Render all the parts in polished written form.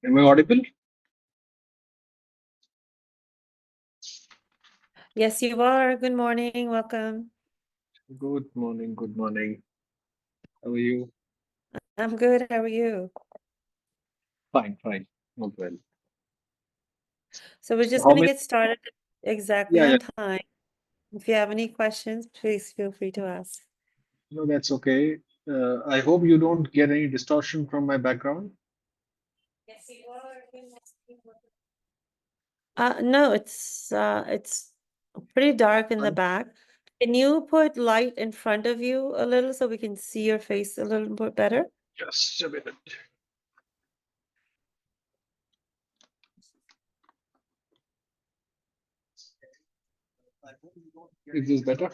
Am I audible? Yes, you are. Good morning. Welcome. Good morning. Good morning. How are you? I'm good. How are you? Fine, fine. Not well. So we're So just how going to many? get started exactly Yeah, on yeah. time. If you have any questions, please feel free to ask. No, that's okay. I hope you don't get any distortion from my background. Yes, you are. No, it's pretty dark in the Fine. back. Can you put light in front of you a little so we can see your face a little bit better? Just a minute. Is this better?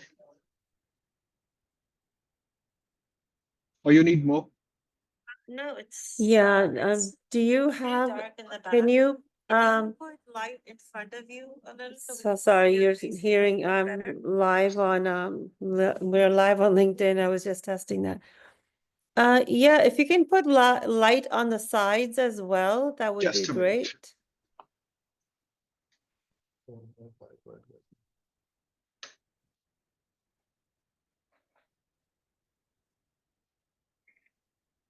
Or you need more? No, yeah. Do you have? Can you put light in front of you a little? So sorry, you're hearing. I'm live on we're live on LinkedIn. I was just testing that. Yeah, if you can put light on the sides as well, that would be Just a minute. great.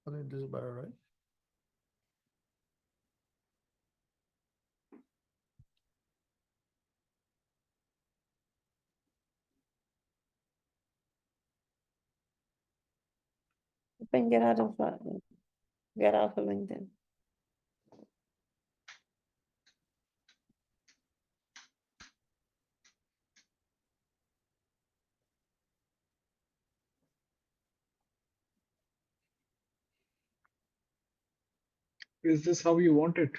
I think this is better, right? You can get out of LinkedIn. Is this how you want it?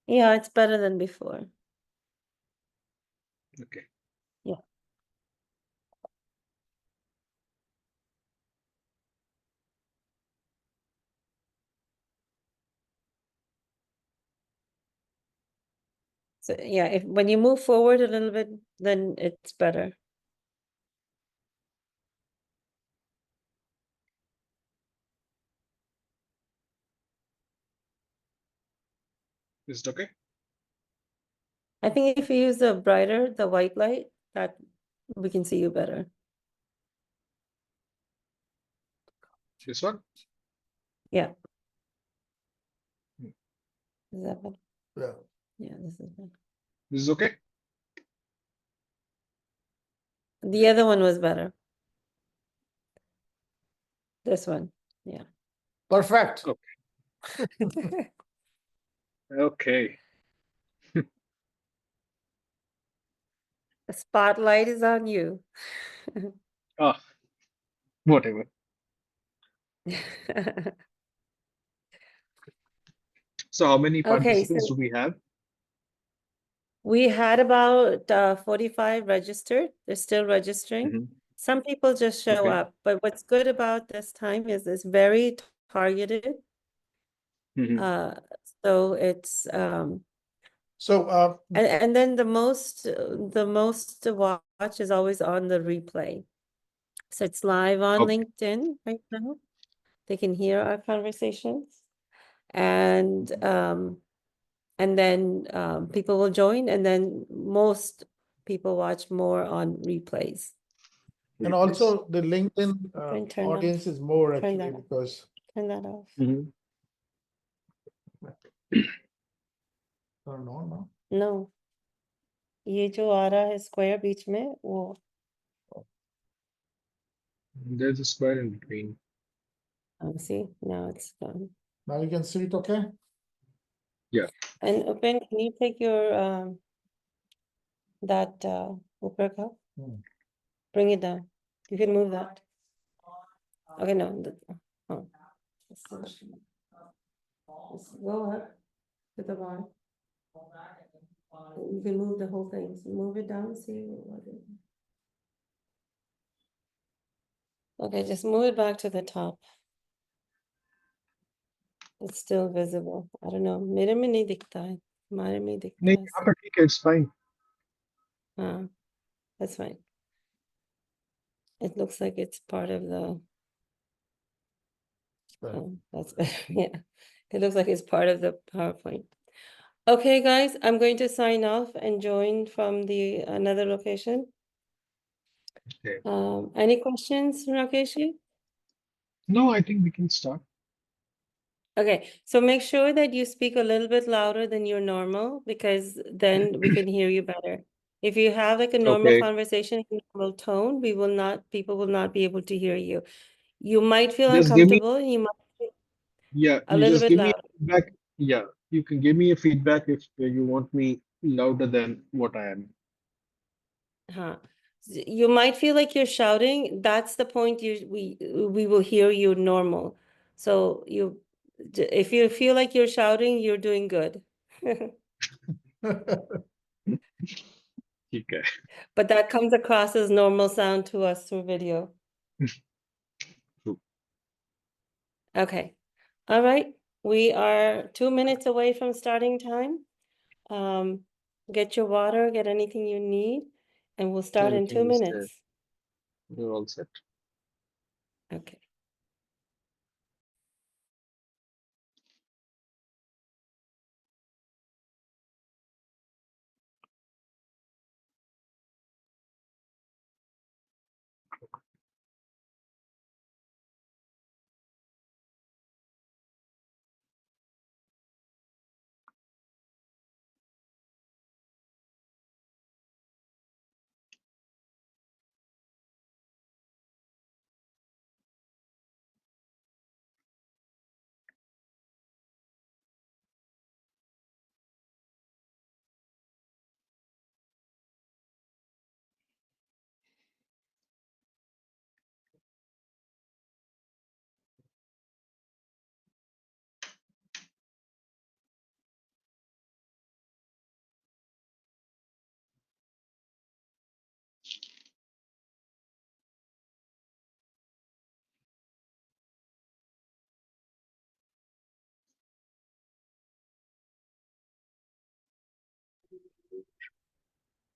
Yeah, it's better than before. Okay. Yeah. So yeah, if when you move forward a little bit, then it's better. Is it okay? I think if you use the white light, that we can see you better. This one? Yeah. Hmm. Is that better? Yeah. Yeah, this is better. This is okay? The other one was better. This one. Yeah. Perfect. Okay. Okay. The spotlight is on you. Ah, whatever. So how many Okay, participants so do we have? we had about 45 registered. They're still registering. Mhm. Some people just show Okay. up, but what's good about this time is it's very targeted. Mhm. So it's So, and then the most watch is always on the replay. So it's live on Okay. LinkedIn right now. They can hear our conversations, and then people will join, and then most people watch more on replays. and Replace. also the LinkedIn Turn audience off. is more Turn actually that off. because Turn that off. Mhm. turn on now. No, ये जो आ रहा है square बीच में वो There's a square in between. see now it's gone. Now you can see it, okay? Yeah. And Upen, can you take your that Upper cup? Bring it down. You can move that. Okay, no. Oh. Go up to the bar. You can move the whole thing. So move it down. See what it. Okay, just move it back to the top. It's still visible. I don't know. मेरे में नहीं दिखता है. हमारे में दिखता नहीं है. यहाँ पर ठीक है, it's fine. That's fine. It looks like it's part of the. better. Oh, that's better. Yeah, it looks like it's part of the PowerPoint. Okay, guys, I'm going to sign off and join from the another location. Okay. Any questions, Rakeshi? No, I think we can start. Okay, so make sure that you speak a little bit louder than your normal because then we can hear you better. If you have like a normal Okay. conversation in normal tone, people will not be able to hear you. You might feel Just give me, uncomfortable and you might feel yeah, a you little just bit give me louder. feedback. Yeah, you can give me a feedback if you want me louder than what I am. Huh. You might feel like you're shouting. That's the point we will hear you normal. So if you feel like you're shouting, you're doing good. Okay. But that comes across as normal sound to us through video. True. Okay. All right. We are 2 minutes away from starting time. Get your water, get anything you need, and we'll start in 2 Everything is there. minutes. We're all set. Okay.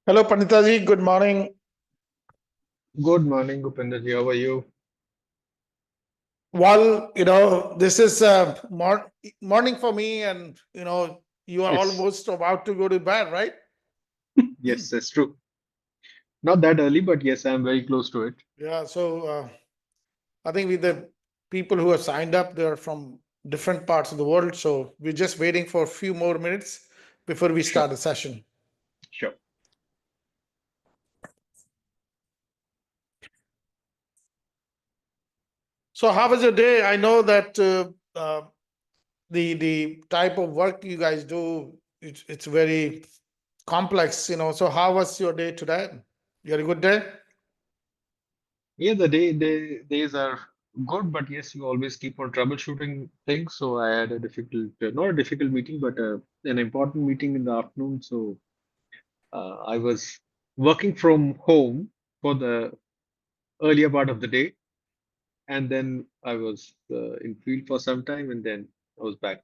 Hello, Panitaji. Good morning. Good morning, Upendraji. How are you? Well, this is morning for me, and you are It's almost about to go to bed, right? yes, that's true. Not that early, but yes, I'm very close to it. Yeah. So I think with the people who have signed up, they're from different parts of the world. So we're just waiting for a few more minutes before we Sure, start the session. sure. So how was your day? I know that the type of work you guys do, it's very complex. So how was your day today? You had a good day? Yeah, the days are good, but yes, you always keep on troubleshooting things. So I had a difficult, not a difficult meeting, but an important meeting in the afternoon. So I was working from home for the earlier part of the day, and then I was in field for some time, and then I was back.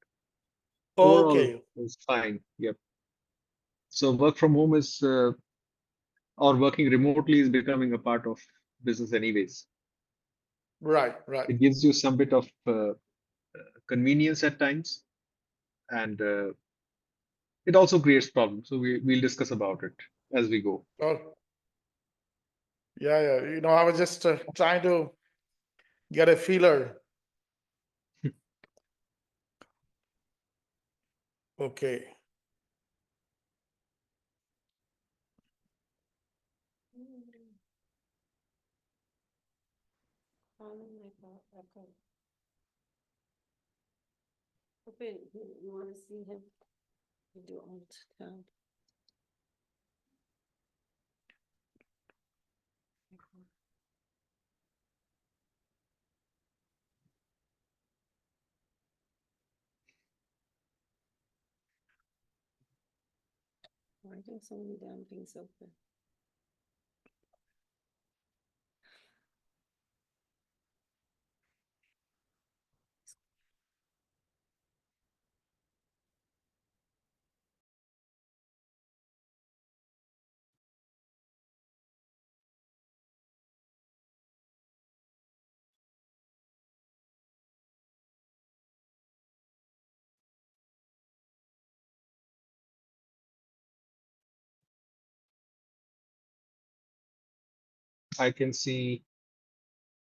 Overall, it Okay. was fine. Yep. So work from home is or working remotely is becoming a part of business anyways. Right, right. It gives you some bit of convenience at times, and it also creates problems. So we'll discuss about it as we go. Oh, yeah, yeah. I was just trying to get a feeler. Okay. You want to see him? You do alt tab. Why do so many damn things open? I can see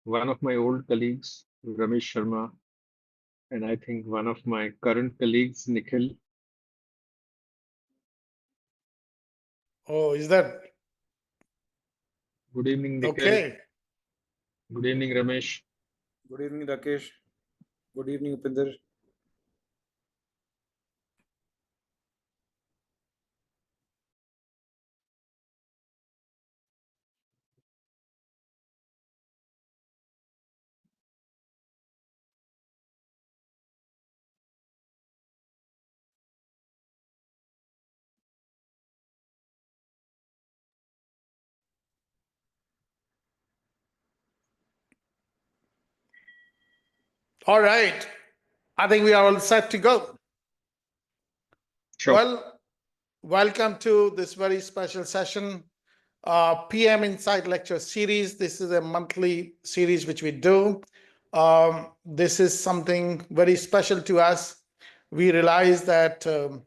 one of my old colleagues, Ramesh Sharma, and I think one of my current colleagues, Nikhil. Oh, is that Good evening, Nikhil. okay? Good evening, Ramesh. Good evening, Rakesh. Good evening, Upinder. All right. I think we are all set to go. Sure. Well, welcome to this very special session, PM Insight Lecture Series. This is a monthly series which we do. This is something very special to us. We realize that on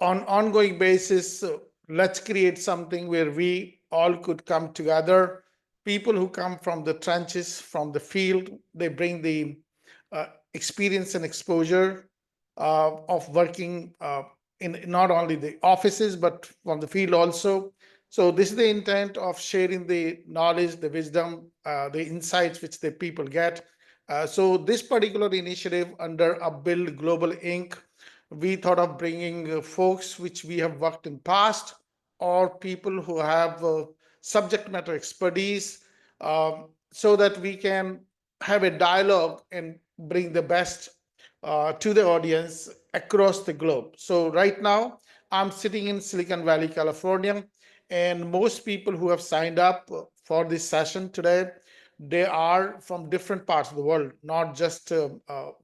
ongoing basis, let's create something where we all could come together. People who come from the trenches, from the field, they bring the experience and exposure of working in not only the offices but from the field also. So this is the intent of sharing the knowledge, the wisdom, the insights which the people get. So this particular initiative under Upbuild Global Inc., we thought of bringing folks which we have worked in past or people who have subject matter expertise, so that we can have a dialogue and bring the best to the audience across the globe. So right now, I'm sitting in Silicon Valley, California, and most people who have signed up for this session today, they are from different parts of the world, not just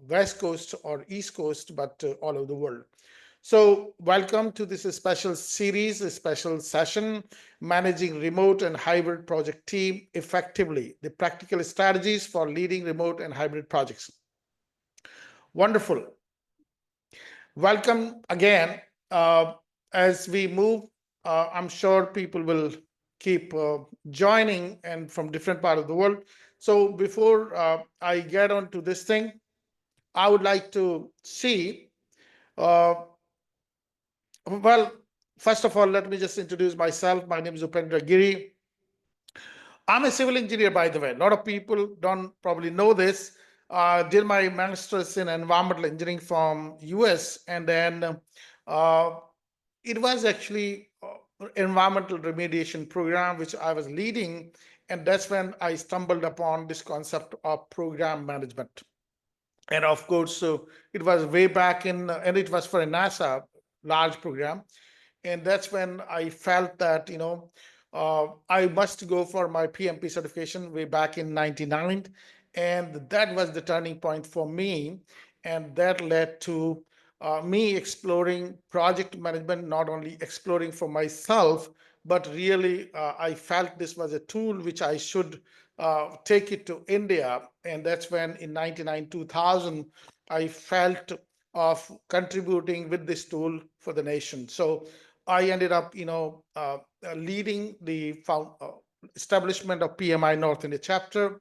West Coast or East Coast, but all over the world. So welcome to this special series, a special session, Managing Remote and Hybrid Project Team Effectively, the practical strategies for leading remote and hybrid projects. Wonderful. Welcome again. As we move, I'm sure people will keep joining and from different part of the world. So before I get on to this thing, I would like to see, well, first of all, let me just introduce myself. My name is Upendra Giri. I'm a civil engineer, by the way. A lot of people don't probably know this. Did my master's in environmental engineering from US, and then it was actually environmental remediation program which I was leading, and that's when I stumbled upon this concept of program management. And of course, so it was way back in, and it was for a NASA large program, and that's when I felt that I must go for my PMP certification way back in '99, and that was the turning point for me, and that led to me exploring project management, not only exploring for myself, but really I felt this was a tool which I should take it to India, and that's when in '99, 2000, I felt of contributing with this tool for the nation. So I ended up, leading the establishment of PMI North India chapter,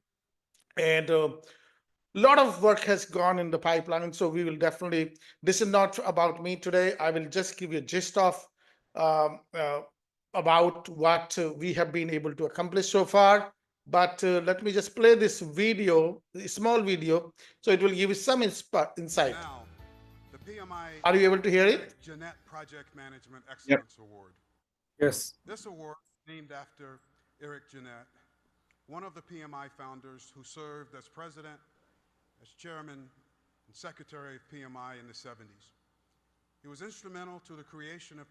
and a lot of work has gone in the pipeline. So we will definitely. This is not about me today. I will just give you a gist of um, uh, about what we have been able to accomplish so far. But let me just play this video, a small video, so it will give you some insight. Now, the PMI Are you able to hear it? Jeanette Project Management Yep. Excellence Award. Yes. This award is named after Eric Jeanette, one of the PMI founders who served as president, as chairman, and secretary of PMI in the 70s. He was instrumental to the creation of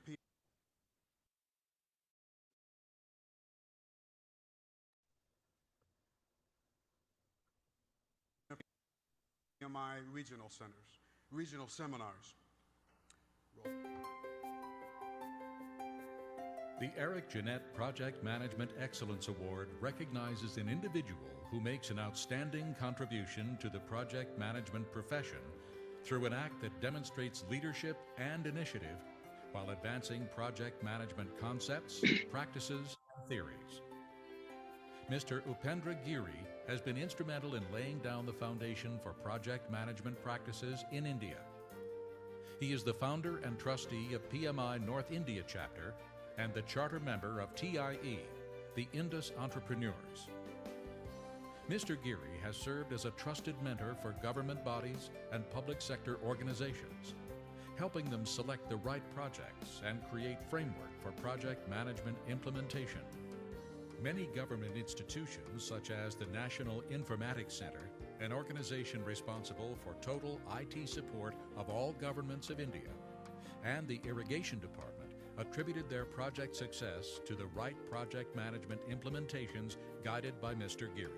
PMI regional centers, regional seminars. The Eric Jeanette Project Management Excellence Award recognizes an individual who makes an outstanding contribution to the project management profession through an act that demonstrates leadership and initiative while advancing project management concepts, practices, and theories. Mr. Upendra Giri has been instrumental in laying down the foundation for project management practices in India. He is the founder and trustee of PMI North India chapter and the charter member of TIE, the Indus Entrepreneurs. Mr. Giri has served as a trusted mentor for government bodies and public sector organizations, helping them select the right projects and create framework for project management implementation. Many government institutions, such as the National Informatics Center, an organization responsible for total IT support of all governments of India, and the Irrigation Department, attributed their project success to the right project management implementations guided by Mr. Giri.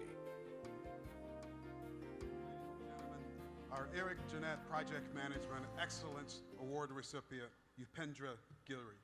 Our Eric Jeanette Project Management Excellence Award recipient, Upendra Giri.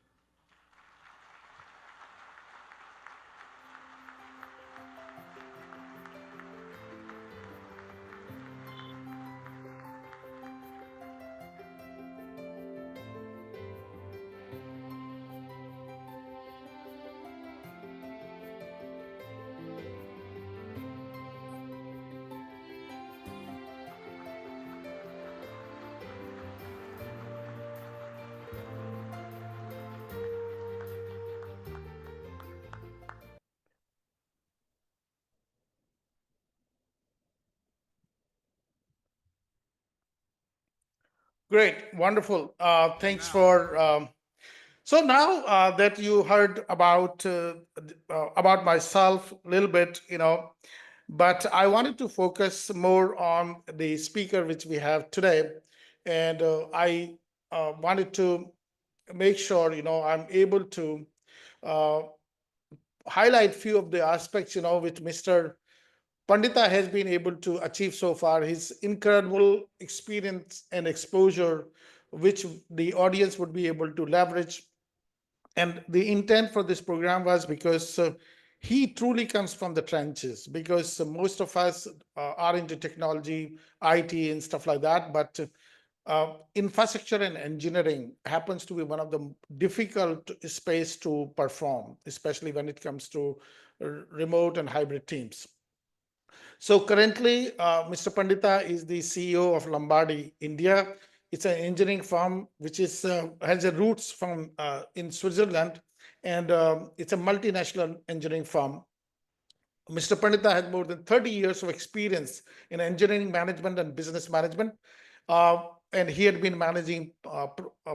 Great, wonderful. Thanks for. So now that you heard about myself a little bit, but I wanted to focus more on the speaker which we have today, and I wanted to make sure I'm able to uh, highlight few of the aspects which Mr. Pandita has been able to achieve so far, his incredible experience and exposure, which the audience would be able to leverage. And the intent for this program was because he truly comes from the trenches, because most of us are into technology, IT, and stuff like that. But infrastructure and engineering happens to be one of the difficult space to perform, especially when it comes to remote and hybrid teams. So currently, Mr. Pandita is the CEO of Lombardi India. It's an engineering firm which has a roots from in Switzerland, and it's a multinational engineering firm. Mr. Pandita has more than 30 years of experience in engineering management and business management, and he had been managing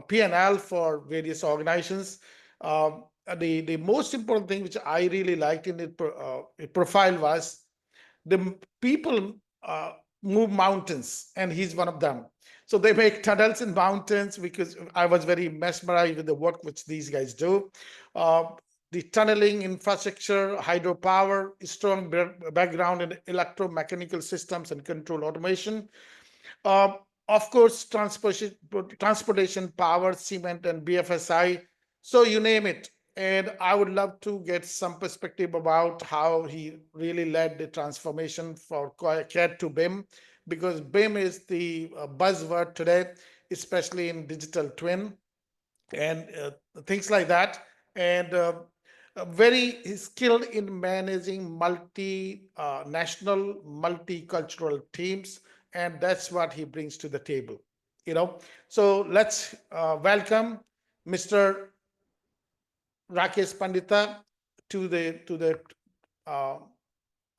P&L for various organizations. The most important thing which I really liked in the profile was the people move mountains, and he's one of them. So they make tunnels in mountains, because I was very mesmerized with the work which these guys do. The tunneling infrastructure, hydropower, strong background in electromechanical systems and control automation. Of course, transportation, power, cement, and BFSI. So you name it. And I would love to get some perspective about how he really led the transformation for CARE to BIM, because BIM is the buzzword today, especially in digital twin and things like that. And very skilled in managing multi-national, multicultural teams, and that's what he brings to the table. So let's welcome Mr. Rakesh Pandita to the.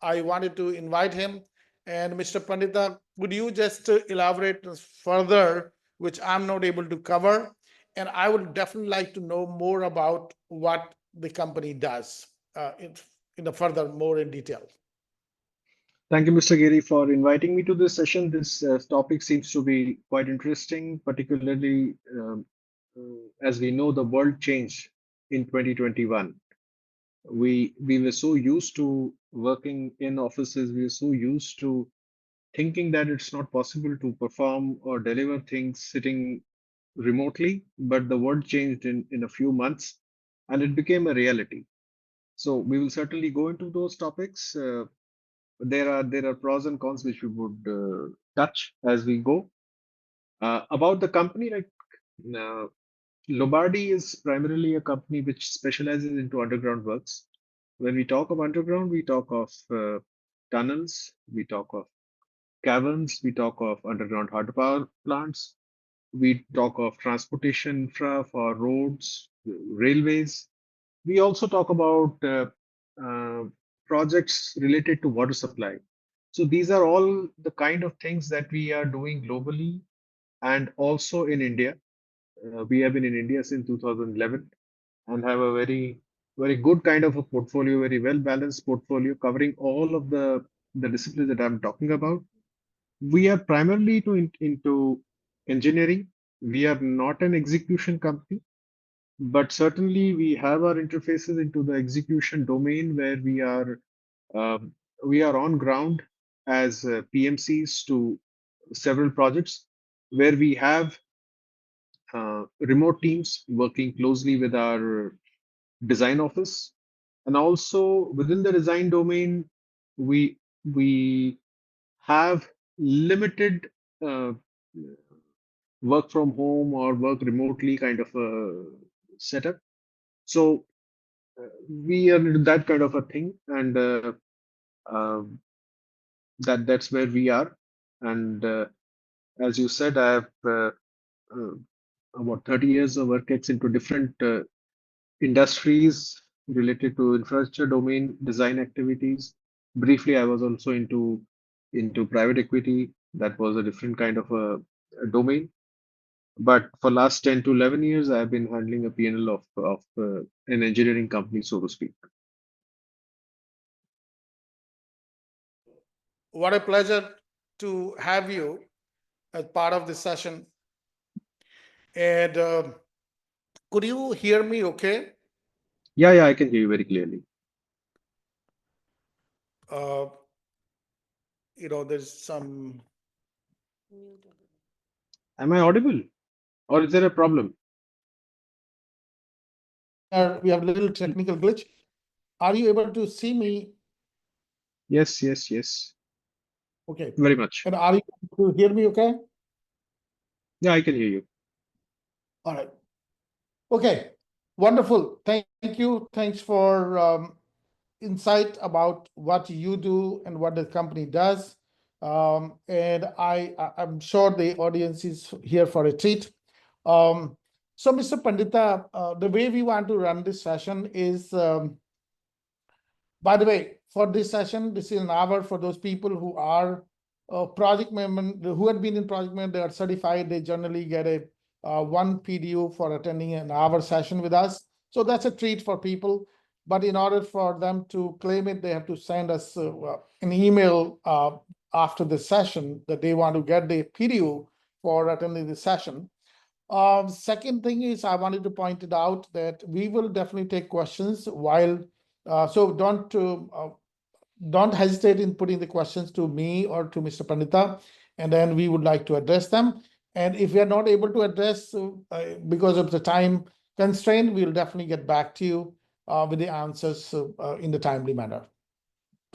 I wanted to invite him, and Mr. Pandita, would you just elaborate further, which I'm not able to cover, and I would definitely like to know more about what the company does in the further more in detail. Thank you, Mr. Giri, for inviting me to this session. This topic seems to be quite interesting, particularly as we know the world changed in 2021. We were so used to working in offices, we were so used to thinking that it's not possible to perform or deliver things sitting remotely, but the world changed in a few months and it became a reality. So we will certainly go into those topics. There are pros and cons which we would touch as we go. About the company, like Lombardi is primarily a company which specializes into underground works. When we talk of underground, we talk of tunnels, we talk of caverns, we talk of underground hydropower plants, we talk of transportation infra for roads, railways. We also talk about uh, projects related to water supply. So these are all the kind of things that we are doing globally and also in India. We have been in India since 2011 and have a very good kind of a portfolio, very well balanced portfolio covering all of the disciplines that I'm talking about. We are primarily into engineering. We are not an execution company, but certainly we have our interfaces into the execution domain where um, we are on ground as PMCs to several projects where we have remote teams working closely with our design office, and also within the design domain we we have limited uh, work from home or work remotely kind of a setup. So we are into that kind of a thing, and uh, that's where we are. And as you said, I have uh, about 30 years of work ex into different industries related to infrastructure domain design activities. Briefly, I was also into private equity. That was a different kind of a domain. But for last 10 to 11 years, I've been handling a P&L of an engineering company, so to speak. What a pleasure to have you as part of this session. And could you hear me okay? Yeah, I can hear you very clearly. Uh, there's some. Am I audible? Or is there a problem? We have a little technical glitch. Are you able to see me? Yes. Okay. Very much. And are you able to hear me okay? Yeah, I can hear you. All right. Okay. Wonderful. Thank you. Thanks for insight about what you do and what the company does. And I'm sure the audience is here for a treat. So, Mr. Pandita, the way we want to run this session is, by the way, for this session, this is an hour for those people who are project member, who had been in project member, they are certified, they generally get a one PDU for attending an hour session with us. So that's a treat for people. But in order for them to claim it, they have to send us an email after the session that they want to get the PDU for attending the session. Second thing is I wanted to point it out that we will definitely take questions while, so don't hesitate in putting the questions to me or to Mr. Pandita, and then we would like to address them. And if we are not able to address because of the time constraint, we'll definitely get back to you with the answers in the timely manner.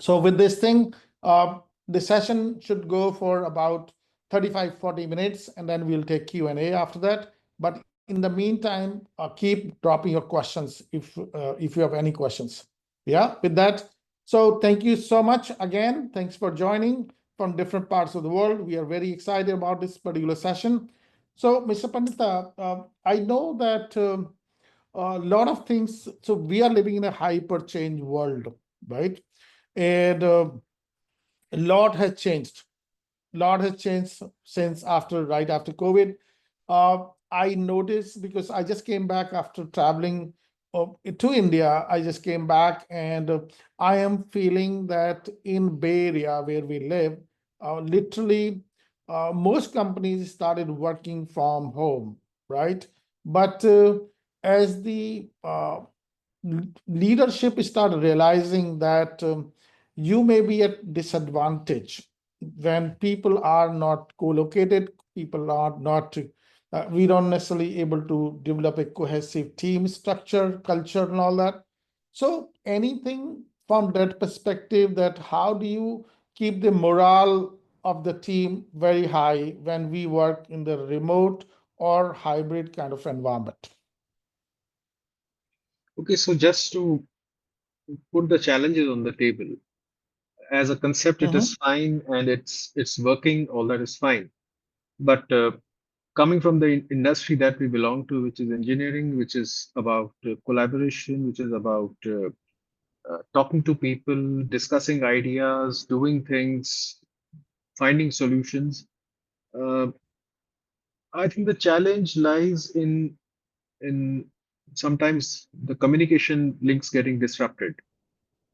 So with this thing, the session should go for about 35-40 minutes, and then we'll take Q&A after that. But in the meantime, keep dropping your questions if you have any questions. Yeah, with that. So thank you so much again. Thanks for joining from different parts of the world. We are very excited about this particular session. So, Mr. Pandita, I know that a lot of things, so we are living in a hyper change world, right? And a lot has changed. Since right after COVID. I noticed because I just came back after traveling to India. I just came back, and I am feeling that in Bay Area where we live, literally most companies started working from home, right? But as the leadership started realizing that you may be at disadvantage when people are not co-located, people are not, we don't necessarily able to develop a cohesive team structure, culture, and all that. So anything from that perspective, that how do you keep the morale of the team very high when we work in the remote or hybrid kind of environment? Okay, so just to put the challenges on the table. As a concept, it is fine and it's working. All that is fine. But coming from the industry that we belong to, which is engineering, which is about collaboration, which is about talking to people, discussing ideas, doing things, finding solutions. Uh, I think the challenge lies in sometimes the communication links getting disrupted,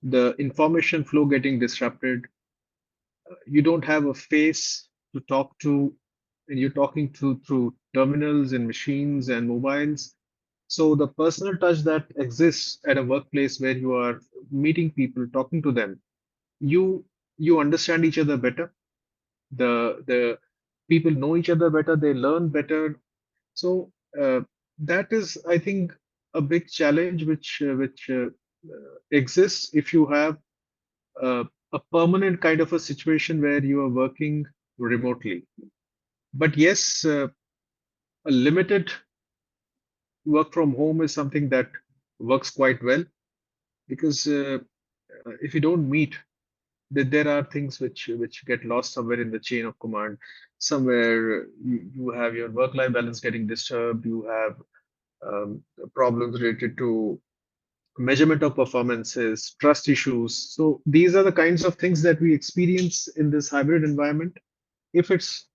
the information flow getting disrupted. You don't have a face to talk to, and you're talking to through terminals and machines and mobiles. So the personal touch that exists at a workplace where you are meeting people, talking to them, you you understand each other better. The people know each other better. They learn better. So that is, I think, a big challenge which exists if you have uh, a permanent kind of a situation where you are working remotely. But yes, a limited work from home is something that works quite well because if you don't meet, there are things which get lost somewhere in the chain of command. Somewhere you have your work-life balance getting disturbed. You have problems related to measurement of performances, trust issues. So these are the kinds of things that we experience in this hybrid environment. If it's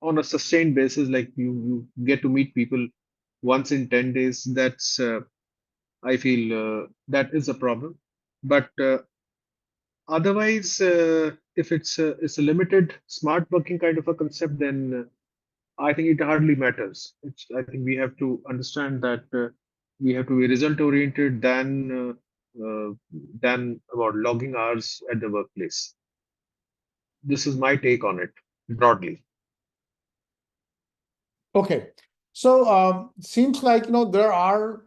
on a sustained basis, like you get to meet people once in 10 days, that's I feel that is a problem. But otherwise, if it's a limited smart working kind of a concept, then I think it hardly matters. I think we have to understand that we have to be result oriented than about logging hours at the workplace. This is my take on it broadly. Okay. So seems like there are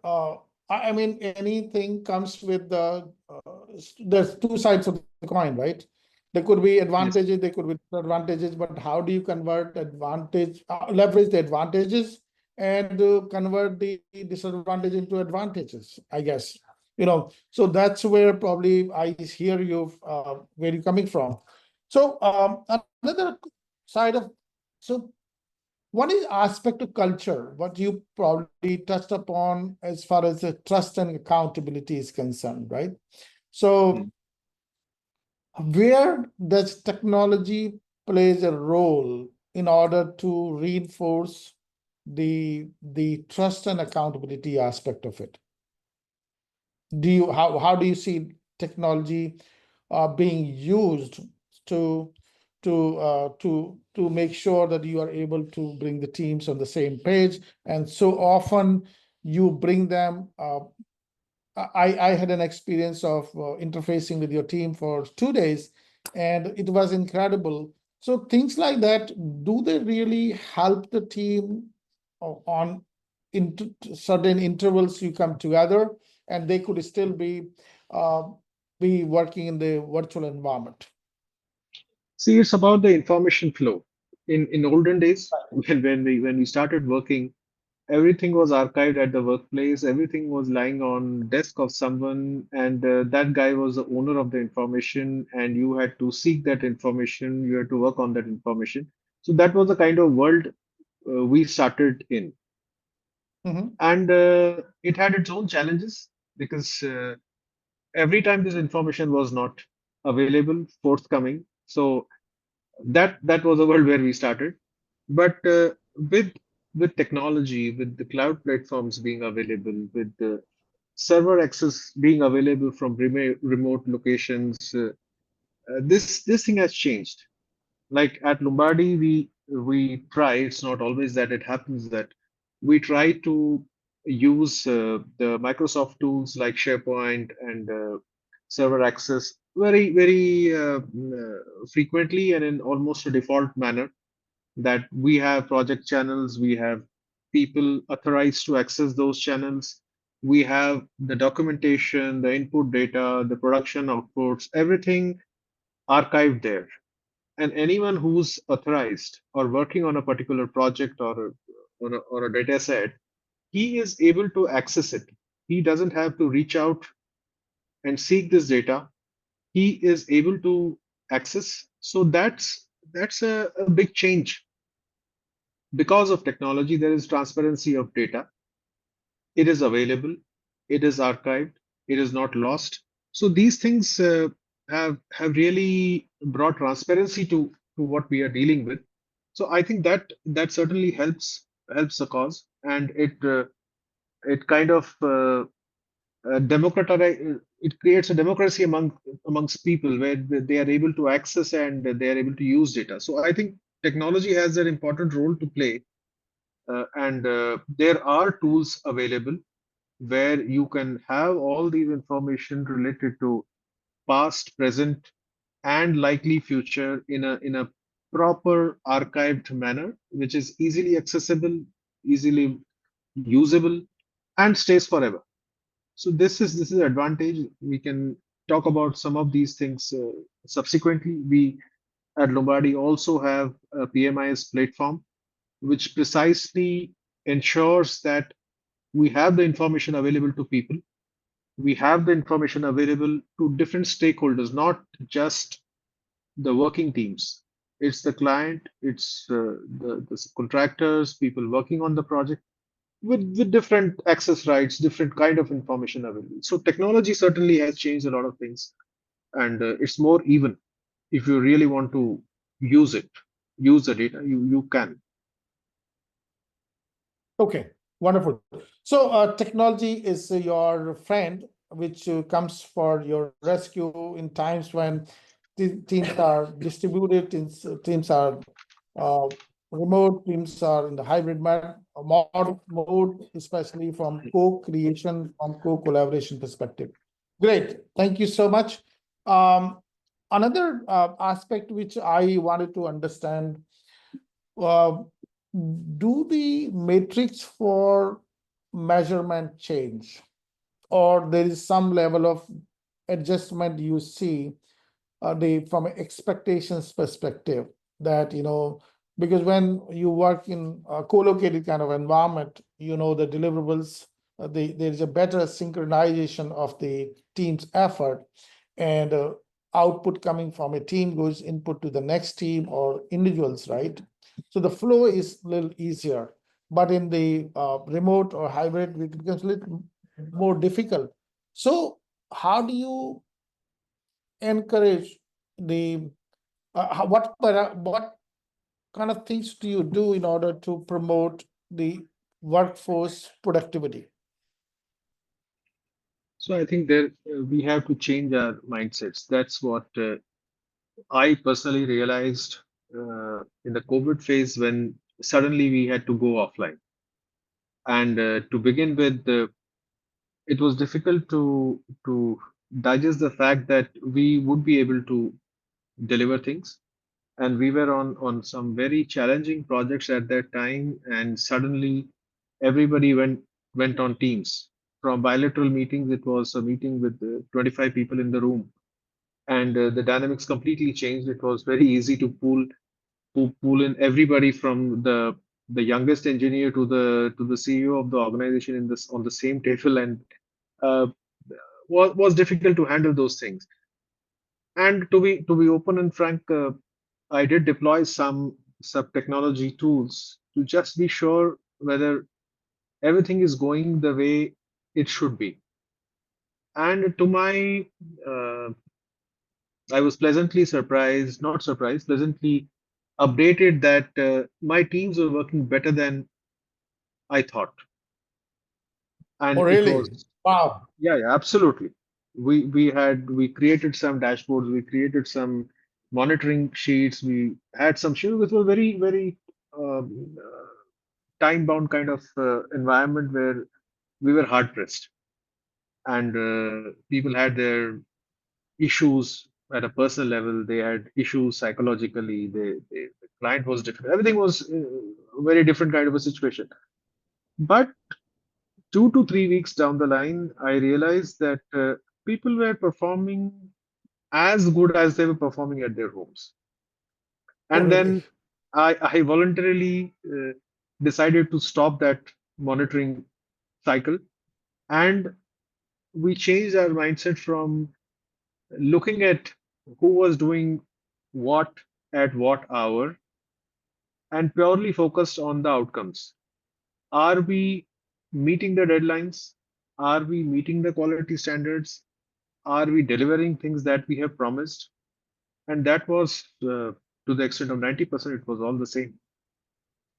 I mean anything comes with there's two sides of the coin, right? There could be Yes. advantages, there could be disadvantages, but how do you convert leverage the advantages and convert the disadvantage into advantages, I guess. So that's where probably I hear you where you're coming from. So another side of so one is aspect of culture, what you probably touched upon as far as the trust and accountability is concerned, right? So where does technology plays a role in order to reinforce the trust and accountability aspect of it? How do you see technology being used to to make sure that you are able to bring the teams on the same page? And so often you bring them. I had an experience of interfacing with your team for 2 days, and it was incredible. So things like that, do they really help the team on certain intervals you come together, and they could still uh, be working in the virtual environment? See, it's about the information flow. In olden days, when we started working, everything was archived at the workplace. Everything was lying on desk of someone, and that guy was the owner of the information, and you had to seek that information. You had to work on that information. So that was the kind of world we started in, Mhm. and it had its own challenges because every time this information was not available, forthcoming. So that was a world where we started. But with technology, with the cloud platforms being available, with the server access being available from remote locations, this thing has changed. Like at Lombardi, we try. It's not always that it happens that we try to use the Microsoft tools like SharePoint and server access very frequently and in almost a default manner, that we have project channels, we have people authorized to access those channels, we have the documentation, the input data, the production outputs, everything archived there. And anyone who's authorized or working on a particular project or a data set, he is able to access it. He doesn't have to reach out and seek this data, he is able to access. So that's a big change. Because of technology, there is transparency of data. It is available, it is archived, it is not lost. So these things have really brought transparency to what we are dealing with. So I think that certainly helps the cause, and it kind of democratize. It creates a democracy amongst people where they are able to access and they are able to use data. So I think technology has an important role to play, and there are tools available where you can have all these information related to past, present, and likely future in a proper archived manner, which is easily accessible, easily usable, and stays forever. So this is advantage. We can talk about some of these things subsequently. We at Lombardi also have a PMIS platform, which precisely ensures that we have the information available to people. We have the information available to different stakeholders, not just the working teams. It's the client, it's the contractors, people working on the project with different access rights, different kind of information available. So technology certainly has changed a lot of things, and it's more even. If you really want to use it, use the data, you can. Okay, wonderful. So technology is your friend, which comes for your rescue in times when teams are distributed, teams are uh, remote, teams are in the hybrid mode, especially from co-creation, from co-collaboration perspective. Great, thank you so much. Another aspect which I wanted to understand, uh, do the metrics for measurement change, or there is some level of adjustment you see from an expectations perspective, that because when you work in a co-located kind of environment, the deliverables, there's a better synchronization of the team's effort, and output coming from a team goes input to the next team or individuals, right? So the flow is a little easier, but in the remote or hybrid, it becomes a little more difficult. So how do you encourage the what kind of things do you do in order to promote the workforce productivity? So I think there we have to change our mindsets. That's what I personally realized in the COVID phase, when suddenly we had to go offline. And to begin with, it was difficult to digest the fact that we would be able to deliver things. And we were on some very challenging projects at that time, and suddenly everybody went on Teams. From bilateral meetings, it was a meeting with 25 people in the room, and the dynamics completely changed. It was very easy to pull in everybody from the youngest engineer to the CEO of the organization in this on the same table, and uh, was difficult to handle those things. And to be open and frank, I did deploy some sub technology tools to just be sure whether everything is going the way it should be. And to my I was pleasantly surprised, not surprised, pleasantly updated that my teams were working better than I thought. And Oh, it really? was, Wow. yeah, absolutely. We created some dashboards, we created some monitoring sheets, we had some sheets which were very time bound kind of environment where we were hard pressed, and people had their issues at a personal level. They had issues psychologically. The client was different. Everything was a very different kind of a situation. But 2 to 3 weeks down the line, I realized that people were performing as good as they were performing at their homes. Oh, And really? then I voluntarily decided to stop that monitoring cycle, and we changed our mindset from looking at who was doing what at what hour and purely focused on the outcomes. Are we meeting the deadlines? Are we meeting the quality standards? Are we delivering things that we have promised? And that was to the extent of 90%, it was all the same.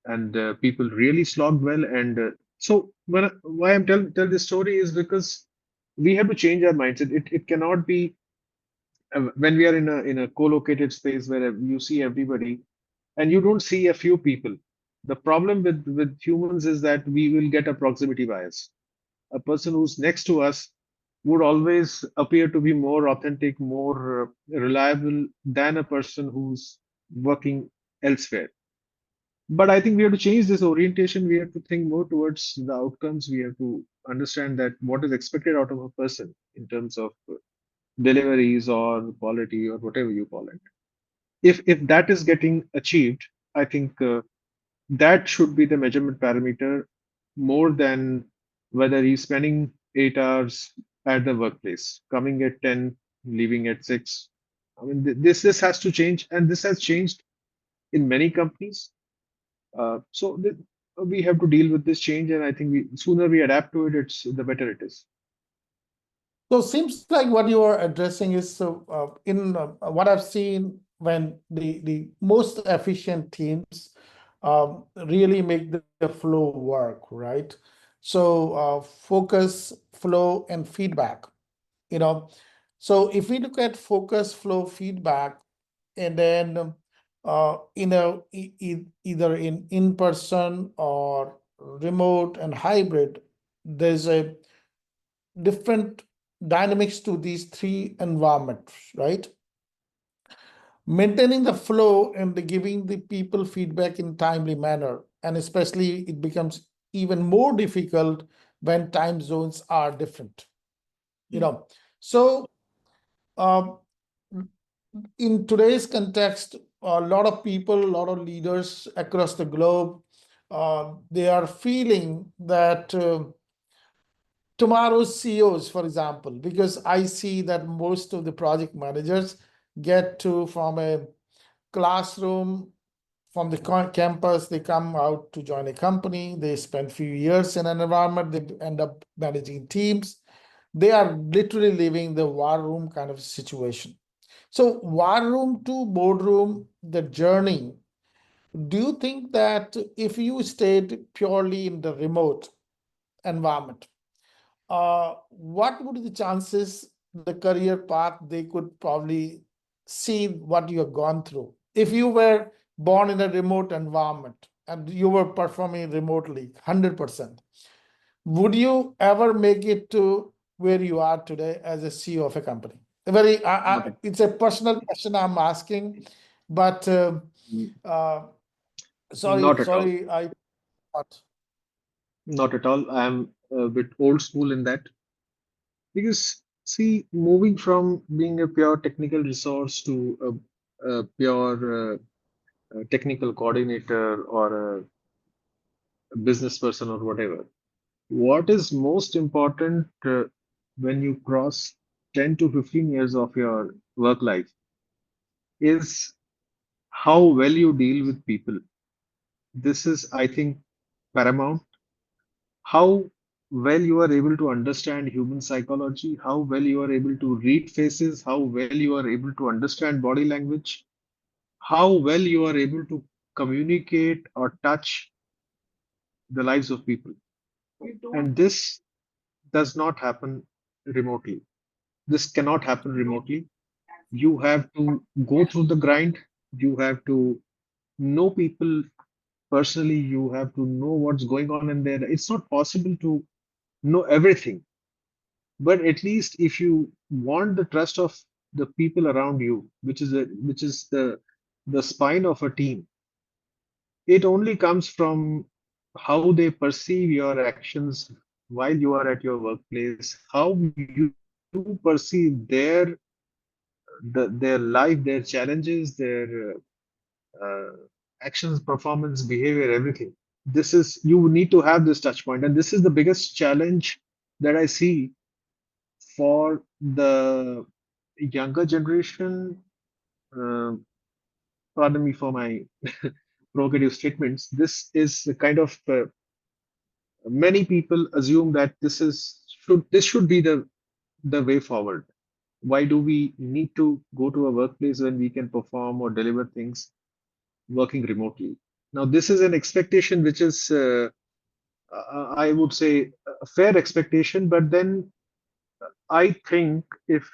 And people really slogged well. And so why I'm tell this story is because we have to change our mindset. It cannot be when we are in a co-located space where you see everybody and you don't see a few people. The problem with humans is that we will get a proximity bias. A person who's next to us would always appear to be more authentic, more reliable than a person who's working elsewhere. But I think we have to change this orientation. We have to think more towards the outcomes. We have to understand that what is expected out of a person in terms of deliveries or quality or whatever you call it. If that is getting achieved, I think that should be the measurement parameter more than whether he's spending 8 hours at the workplace, coming at 10, leaving at 6. I mean, this has to change, and this has changed in many companies. So we have to deal with this change, and I think sooner we adapt to it, the better it is. So seems like what you are addressing is in what I've seen when the most efficient teams really make the flow work, right? So focus, flow, and feedback. You know, so if we look at focus, flow, feedback, and then either in person or remote and hybrid, there's a different dynamics to these three environments, right? Maintaining the flow and giving the people feedback in timely manner, and especially it becomes even more difficult when time zones are different. You know, so um, in today's context, a lot of people, a lot of leaders across the globe, they are feeling that tomorrow's CEOs, for example, because I see that most of the project managers get to from a classroom, from the campus, they come out to join a company, they spend few years in an environment, they end up managing teams. They are literally living the war room kind of situation. So war room to boardroom, the journey, do you think that if you stayed purely in the remote environment, what would be the chances the career path they could probably see what you have gone through? If you were born in a remote environment and you were performing remotely 100%, would you ever make it to where you are today as a CEO of a company? It's a personal question I'm asking, but Not at all. sorry, I thought. Not at all. I'm a bit old school in that. Because, see, moving from being a pure technical resource to a pure technical coordinator or a business person or whatever, what is most important when you cross 10 to 15 years of your work life is how well you deal with people. This is, I think, paramount. How well you are able to understand human psychology, how well you are able to read faces, how well you are able to understand body language, how well you are able to communicate or touch the lives of people. And this does not happen remotely. This cannot happen remotely. You have to go through the grind. You have to know people personally. You have to know what's going on in there. It's not possible to know everything, but at least if you want the trust of the people around you, which is the spine of a team, it only comes from how they perceive your actions while you are at your workplace, how you perceive their life, their challenges, their uh, actions, performance, behavior, everything. This is, you need to have this touch point, and this is the biggest challenge that I see for the younger generation, uh, pardon me for my provocative statements, this is a kind of many people assume that this should be the way forward. Why do we need to go to a workplace when we can perform or deliver things working remotely? Now, this is an expectation which is, I would say, a fair expectation, but then I think if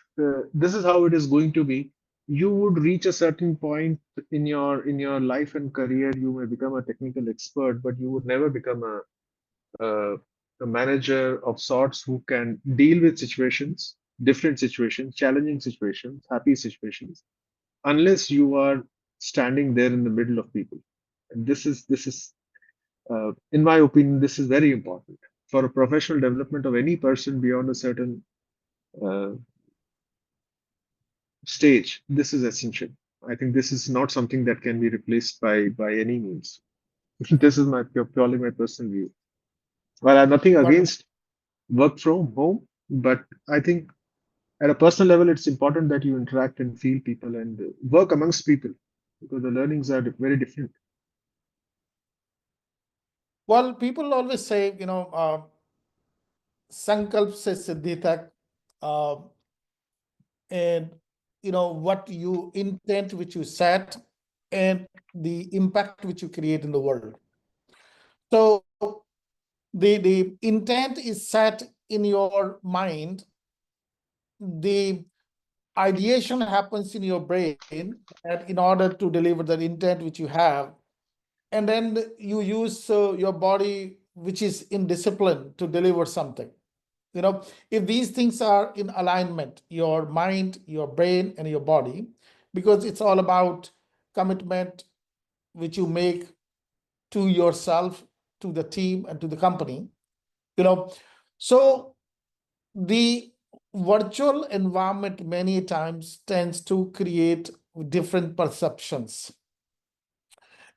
this is how it is going to be, you would reach a certain point in your life and career. You may become a technical expert, but you would never become uh, a manager of sorts who can deal with situations, different situations, challenging situations, happy situations, unless you are standing there in the middle of people. And this is, in my opinion, this is very important for a professional development of any person beyond a certain uh, stage. This is essential. I think this is not something that can be replaced by any means. This is my purely my personal view. Well, I have nothing Wonderful. against work from home, but I think at a personal level, it's important that you interact and feel people and work amongst people because the learnings are very different. Well, people always say, Sankalp se Siddhi tak, uh, and what you intent which you set and the impact which you create in the world. So the intent is set in your mind, the ideation happens in your brain, and in order to deliver the intent which you have, and then you use your body which is in discipline to deliver something. If these things are in alignment, your mind, your brain, and your body, because it's all about commitment which you make to yourself, to the team, and to the company. So the virtual environment many times tends to create different perceptions.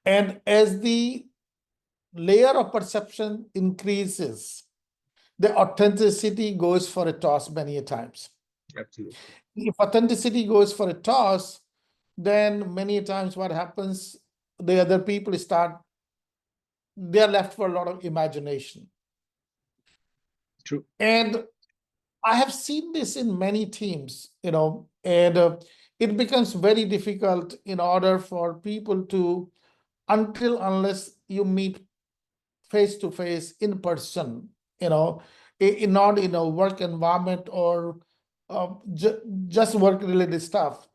And as the layer of perception increases, the authenticity goes for a toss many a times. Absolutely. If authenticity goes for a toss, then many times what happens, the other people they're left for a lot of imagination. True. And I have seen this in many teams, and it becomes very difficult in order for people to, unless you meet face to face in person, not in a work environment or just work related stuff.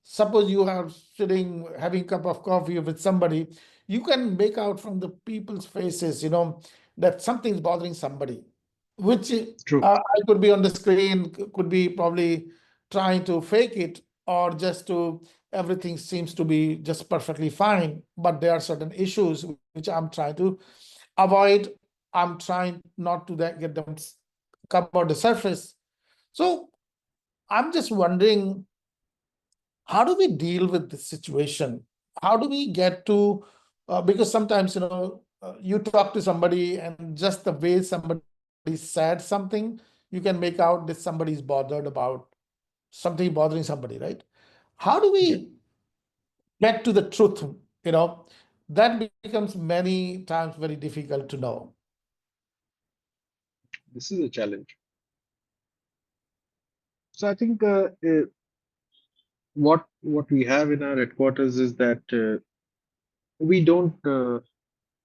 Suppose you are sitting having a cup of coffee with somebody, you can make out from the people's faces, that something's bothering somebody, which True. I could be on the screen, could be probably trying to fake it, or just to everything seems to be just perfectly fine, but there are certain issues which I'm trying to avoid. I'm trying not to get them come on the surface. So I'm just wondering, how do we deal with this situation? How do we get to, because sometimes, you talk to somebody and just the way somebody said something, you can make out that somebody's bothered about something bothering somebody, right? How do Yeah. we get to the truth? That becomes many times very difficult to know. This is a challenge. So I think what we have in our headquarters is that we don't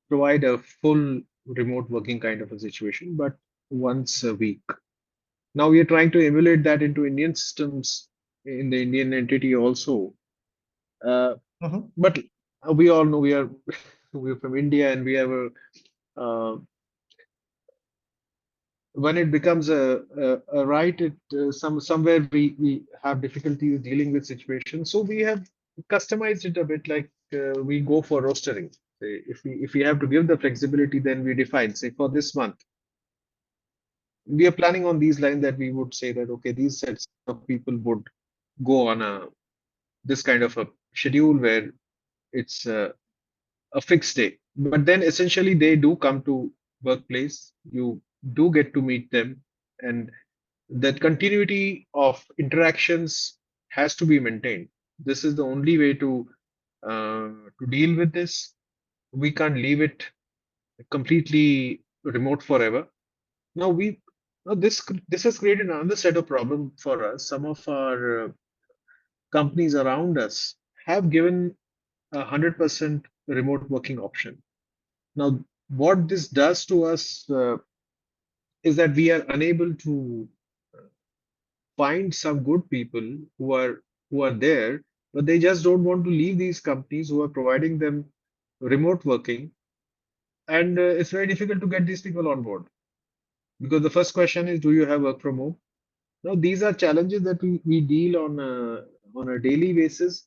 provide a full remote working kind of a situation, but once a week. Now we are trying to emulate that into Indian systems in the Indian entity also. But we all know we're from India and we have uh, when it becomes a right, it somewhere we have difficulties dealing with situations. So we have customized it a bit like we go for rostering. Say if we have to give the flexibility, then we define, say for this month, we are planning on these lines that we would say that okay, these sets of people would go on a this kind of a schedule where it's a fixed day. But then essentially they do come to workplace. You do get to meet them, and that continuity of interactions has to be maintained. This is the only way to deal with this. We can't leave it completely remote forever. Now we now this has created another set of problem for us. Some of our companies around us have given 100% remote working option. Now, what this does to us is that we are unable to find some good people who are there, but they just don't want to leave these companies who are providing them remote working, and it's very difficult to get these people on board because the first question is, do you have work from home? Now, these are challenges that we deal on a daily basis.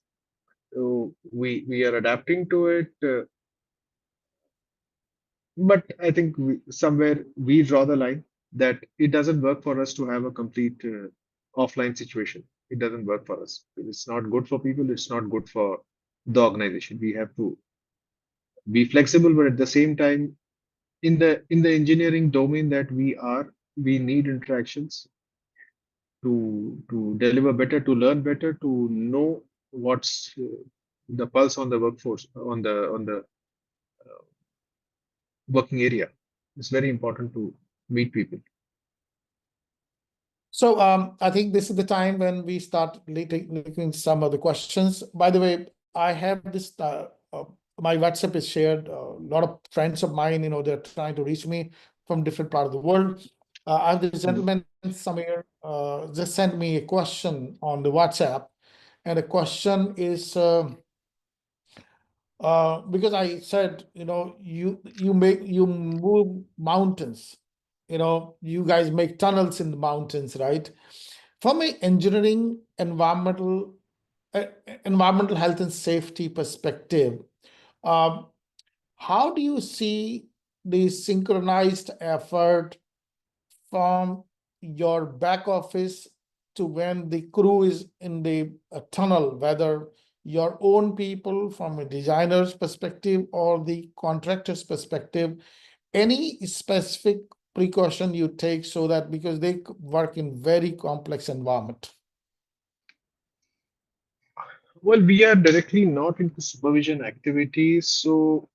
So we are adapting to it. But I think somewhere we draw the line that it doesn't work for us to have a complete offline situation. It doesn't work for us. It's not good for people. It's not good for the organization. We have to be flexible, but at the same time, in the engineering domain that we need interactions to deliver better, to learn better, to know what's the pulse on the workforce on the working area. It's very important to meet people. So I think this is the time when we start looking some of the questions. By the way, I have this, my WhatsApp is shared. A lot of friends of mine, they're trying to reach me from different part of the world. I have this gentleman, Samir, just sent me a question on the WhatsApp. And the question is, because I said, you move mountains, you guys make tunnels in the mountains, right? From an engineering environmental health and safety perspective, how do you see the synchronized effort from your back office to when the crew is in the tunnel, whether your own people from a designer's perspective or the contractor's perspective, any specific precaution you take so that because they work in very complex environment? Well, we are directly not into supervision activities, so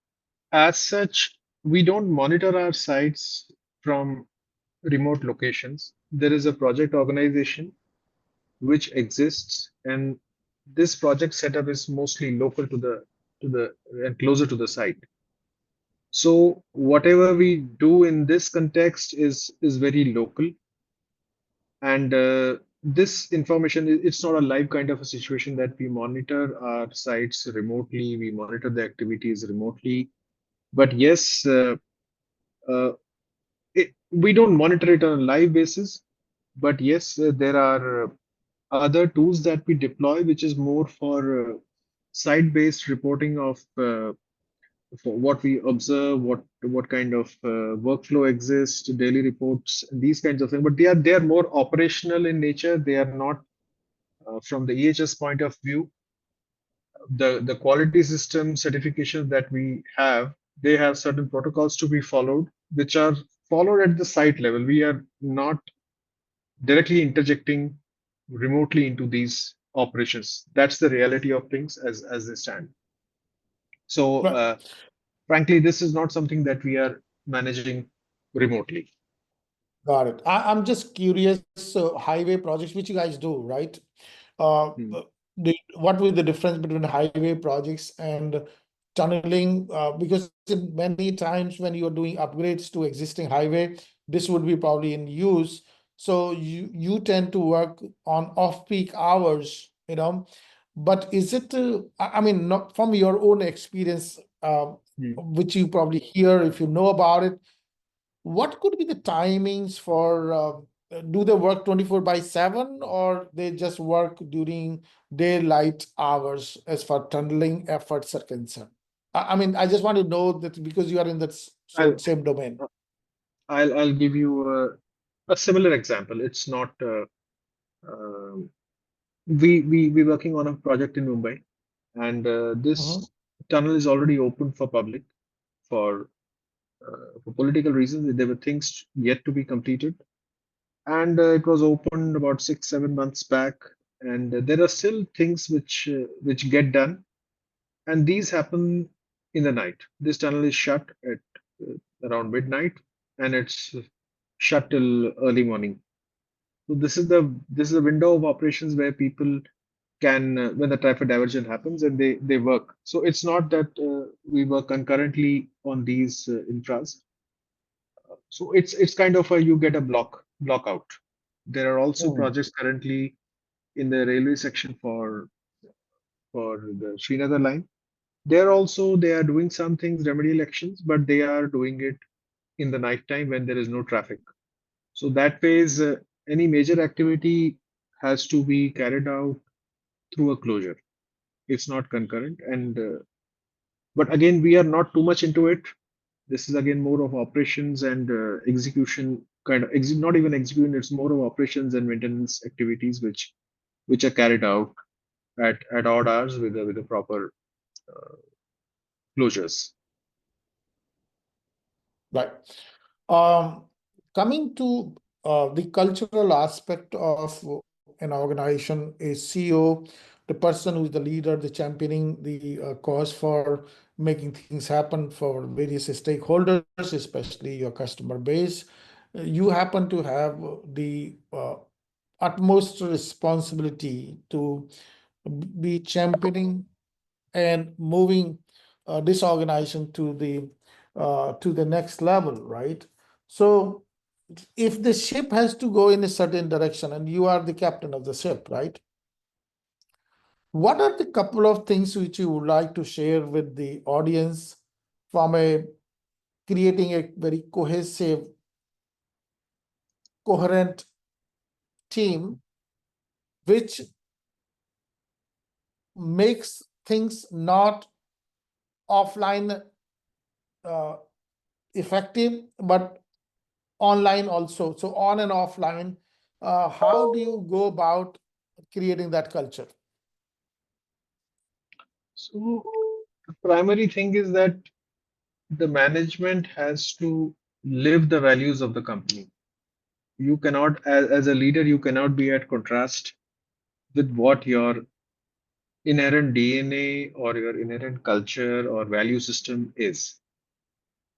as such, we don't monitor our sites from remote locations. There is a project organization which exists, and this project setup is mostly local to the and closer to the site. So whatever we do in this context is very local, and this information it's not a live kind of a situation that we monitor our sites remotely. We monitor the activities remotely, but yes, we don't monitor it on a live basis. But yes, there are other tools that we deploy, which is more for site-based reporting of for what we observe, what kind of workflow exists, daily reports, these kinds of things. But they are more operational in nature. They are not from the EHS point of view. The quality system certifications that we have, they have certain protocols to be followed, which are followed at the site level. We are not directly interjecting remotely into these operations. That's the reality of things as they stand. So, frankly, this is not something that we are managing remotely. Got it. I'm just curious, highway projects, which you guys do, right? What will the difference between highway projects and tunneling? Because many times when you are doing upgrades to existing highway, this would be probably in use. So you tend to work on off-peak hours, but is it, I mean, not from your own experience, which you probably hear if you know about it, what could be the timings for, do they work 24/7 or they just work during daylight hours as far tunneling efforts are concerned? I mean, I just want to know that because you are in that same domain. I'll give you a similar example. It's not we're working on a project in Mumbai, and this tunnel is already open for public for political reasons. There were things yet to be completed, and it was opened about 6 7 months back, and there are still things which get done, and these happen in the night. This tunnel is shut at around midnight, and it's shut till early morning. So this is a window of operations where people can, when the traffic diversion happens, and they work. So it's not that we work concurrently on these infras. So it's kind of a, you get a block out. There are also Hmm. projects currently in the railway section for the Srinagar line. There also they are doing some things, remedial actions, but they are doing it in the night time when there is no traffic. So that ways, any major activity has to be carried out through a closure. It's not concurrent, and but again, we are not too much into it. This is again more of operations and execution kind of not even execution. It's more of operations and maintenance activities which are carried out at odd hours with the proper closures. Right. Coming to the cultural aspect of an organization, a CEO, the person who is the leader, the championing the cause for making things happen for various stakeholders, especially your customer base. You happen to have the utmost responsibility to be championing and moving this organization to the next level, right? So if the ship has to go in a certain direction and you are the captain of the ship, right? What are the couple of things which you would like to share with the audience from a creating a very cohesive, coherent team, which makes things not offline effective, but online also. So on and offline, how do you go about creating that culture? So the primary thing is that the management has to live the values of the company. You cannot, as a leader, you cannot be at contrast with what your inherent DNA or your inherent culture or value system is.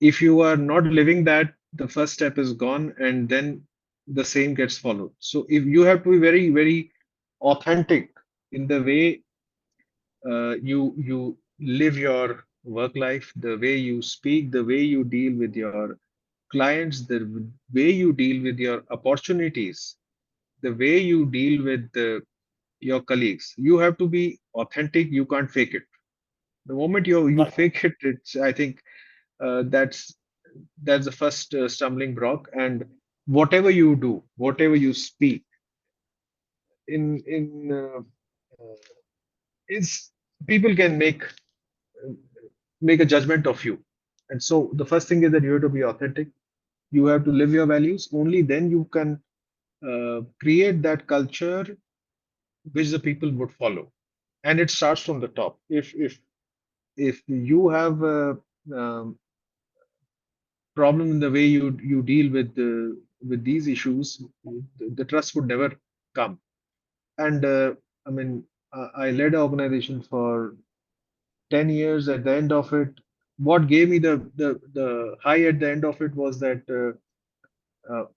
If you are not living that, the first step is gone, and then the same gets followed. So if you have to be very, very authentic in the way you live your work life, the way you speak, the way you deal with your clients, the way you deal with your opportunities, the way you deal with your colleagues. You have to be authentic. You can't fake it. The moment you Right. fake it, it's, I think that's the first stumbling block. And whatever you do, whatever you speak, in is people can make a judgment of you. And so the first thing is that you have to be authentic. You have to live your values. Only then you can create that culture which the people would follow. And it starts from the top. If you have a problem in the way you deal with these issues, the trust would never come. And I mean, I led an organization for 10 years. At the end of it, what gave me the high at the end of it was that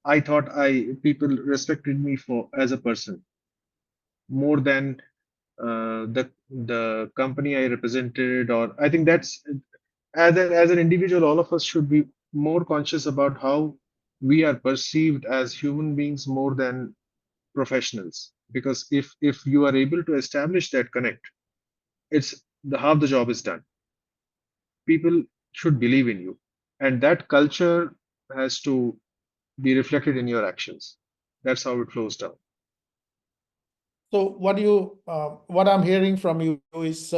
I thought I people respected me for as a person more than the company I represented. Or I think that's, as an individual, all of us should be more conscious about how we are perceived as human beings more than professionals. Because if you are able to establish that connect, it's the half the job is done. People should believe in you, and that culture has to be reflected in your actions. That's how it flows down. So what I'm hearing from you is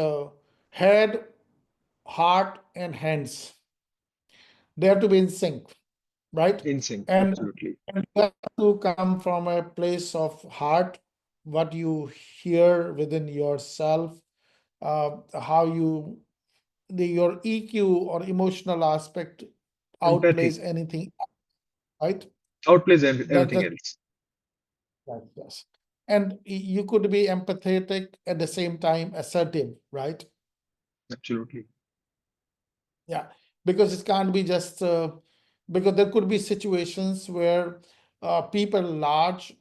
head, heart, and hands. They have to be in sync, right? In sync, And, absolutely. and you have to come from a place of heart, what you hear within yourself, how your EQ or emotional aspect outplays Empathy anything, right? outplays That everything else. Yes, yes. And you could be empathetic at the same time assertive, right? Absolutely. Yeah, because it can't be just because there could be situations where people large,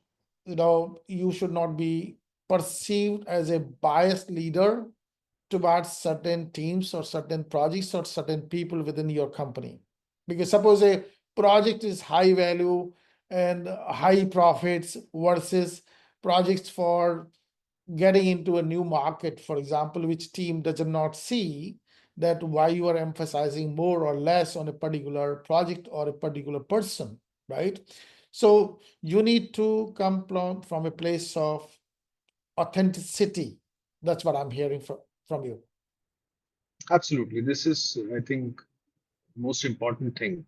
you should not be perceived as a biased leader towards certain teams or certain projects or certain people within your company. Because suppose a project is high value and high profits versus projects for getting into a new market, for example, which team does not see that why you are emphasizing more or less on a particular project or a particular person, right? So you need to come from a place of authenticity. That's what I'm hearing from you. Absolutely. This is, I think, most important thing.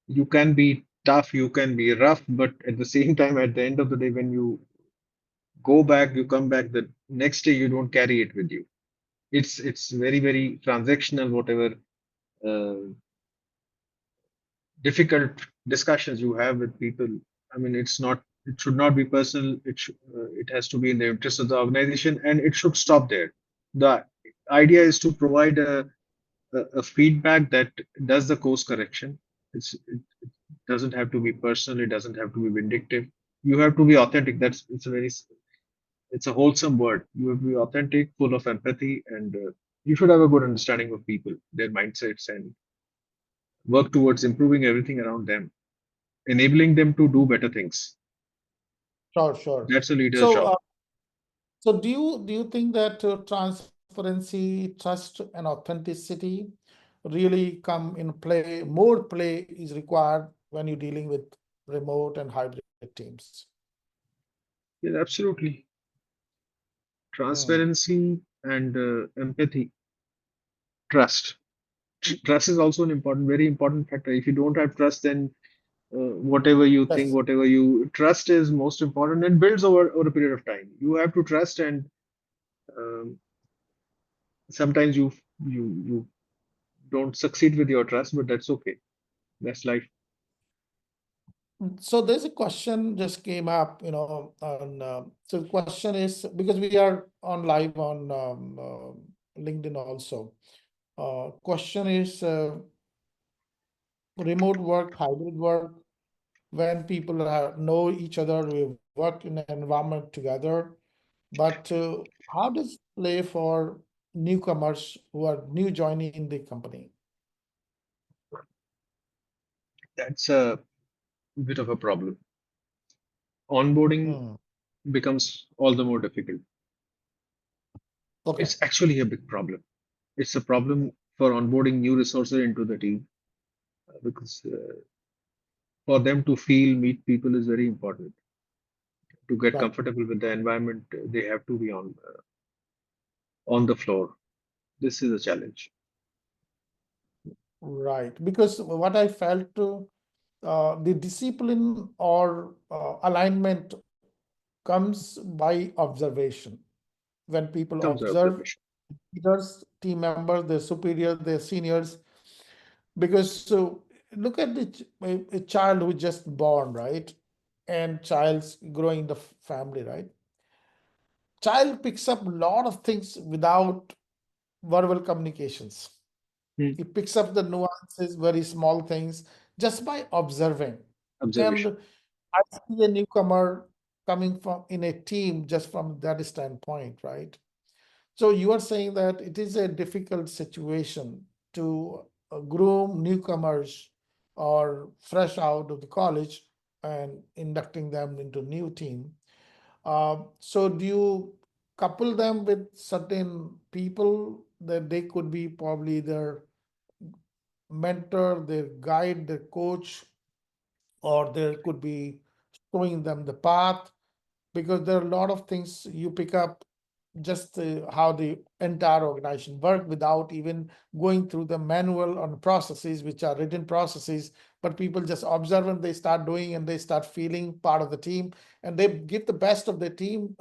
You can be tough, you can be rough, but at the same time, at the end of the day, when you go back, you come back the next day, you don't carry it with you. It's very, very transactional, whatever uh, difficult discussions you have with people. I mean, it should not be personal. It has to be in the interest of the organization, and it should stop there. The idea is to provide a feedback that does the course correction. It doesn't have to be personal. It doesn't have to be vindictive. You have to be authentic. It's a wholesome word. You have to be authentic, full of empathy, and you should have a good understanding of people, their mindsets, and work towards improving everything around them, enabling them to do better things. Sure, sure. That's a leader's So, job. so do you think that transparency, trust, and authenticity really come in play? More play is required when you're dealing with remote and hybrid teams. Yeah, absolutely. Hmm. Transparency and empathy, trust. Trust is also an important, very important factor. If you don't have trust, then whatever you think, Yes. whatever you trust is most important and builds over a period of time. You have to trust, and um, sometimes you don't succeed with your trust, but that's okay. That's life. So there's a question just came up, on so the question is because we are on live on LinkedIn also. Question is remote work, hybrid work, when people know each other, we work in an environment together. But how does it play for newcomers who are new joining in the company? That's a bit of a problem. Onboarding Hmm. becomes all the more difficult. Okay, It's actually a big problem. It's a problem for onboarding new resources into the team because for them to feel, meet people is very important. To get right, comfortable with the environment, they have to be on the floor. This is a challenge. right. Because what I felt the discipline or alignment comes by observation. When people Comes by observe observation. leaders, team members, their superiors, their seniors, because so look at a child who just born, right? And child's growing the family, right? Child picks up a lot of things without verbal communications. Hmm. He picks up the nuances, very small things, just by observing. Observation. And I see a newcomer coming from in a team just from that standpoint, right? So you are saying that it is a difficult situation to groom newcomers or fresh out of the college and inducting them into new team. So do you couple them with certain people that they could be probably their mentor, their guide, their coach, or there could be showing them the path? Because there are a lot of things you pick up just how the entire organization work without even going through the manual on processes, which are written processes, but people just observe and they start doing and they start feeling part of the team and they give the best of the team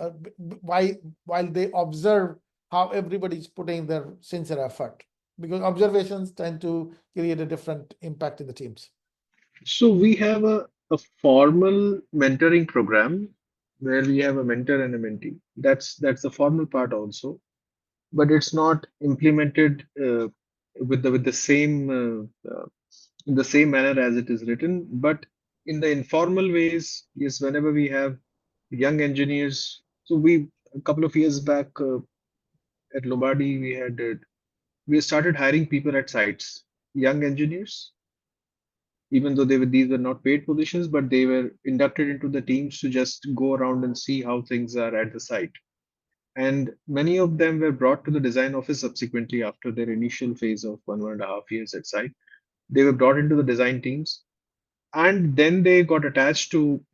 while they observe how everybody's putting their sincere effort, because observations tend to create a different impact in the teams. So we have a formal mentoring program where we have a mentor and a mentee. That's the formal part also, but it's not implemented with the same in the same manner as it is written. But in the informal ways, yes, whenever we have young engineers, so we a couple of years back at Lombardi, we started hiring people at sites, young engineers, even though these were not paid positions, but they were inducted into the teams to just go around and see how things are at the site. And many of them were brought to the design office subsequently after their initial phase of 1.5 years at site. They were brought into the design teams, and then they got attached to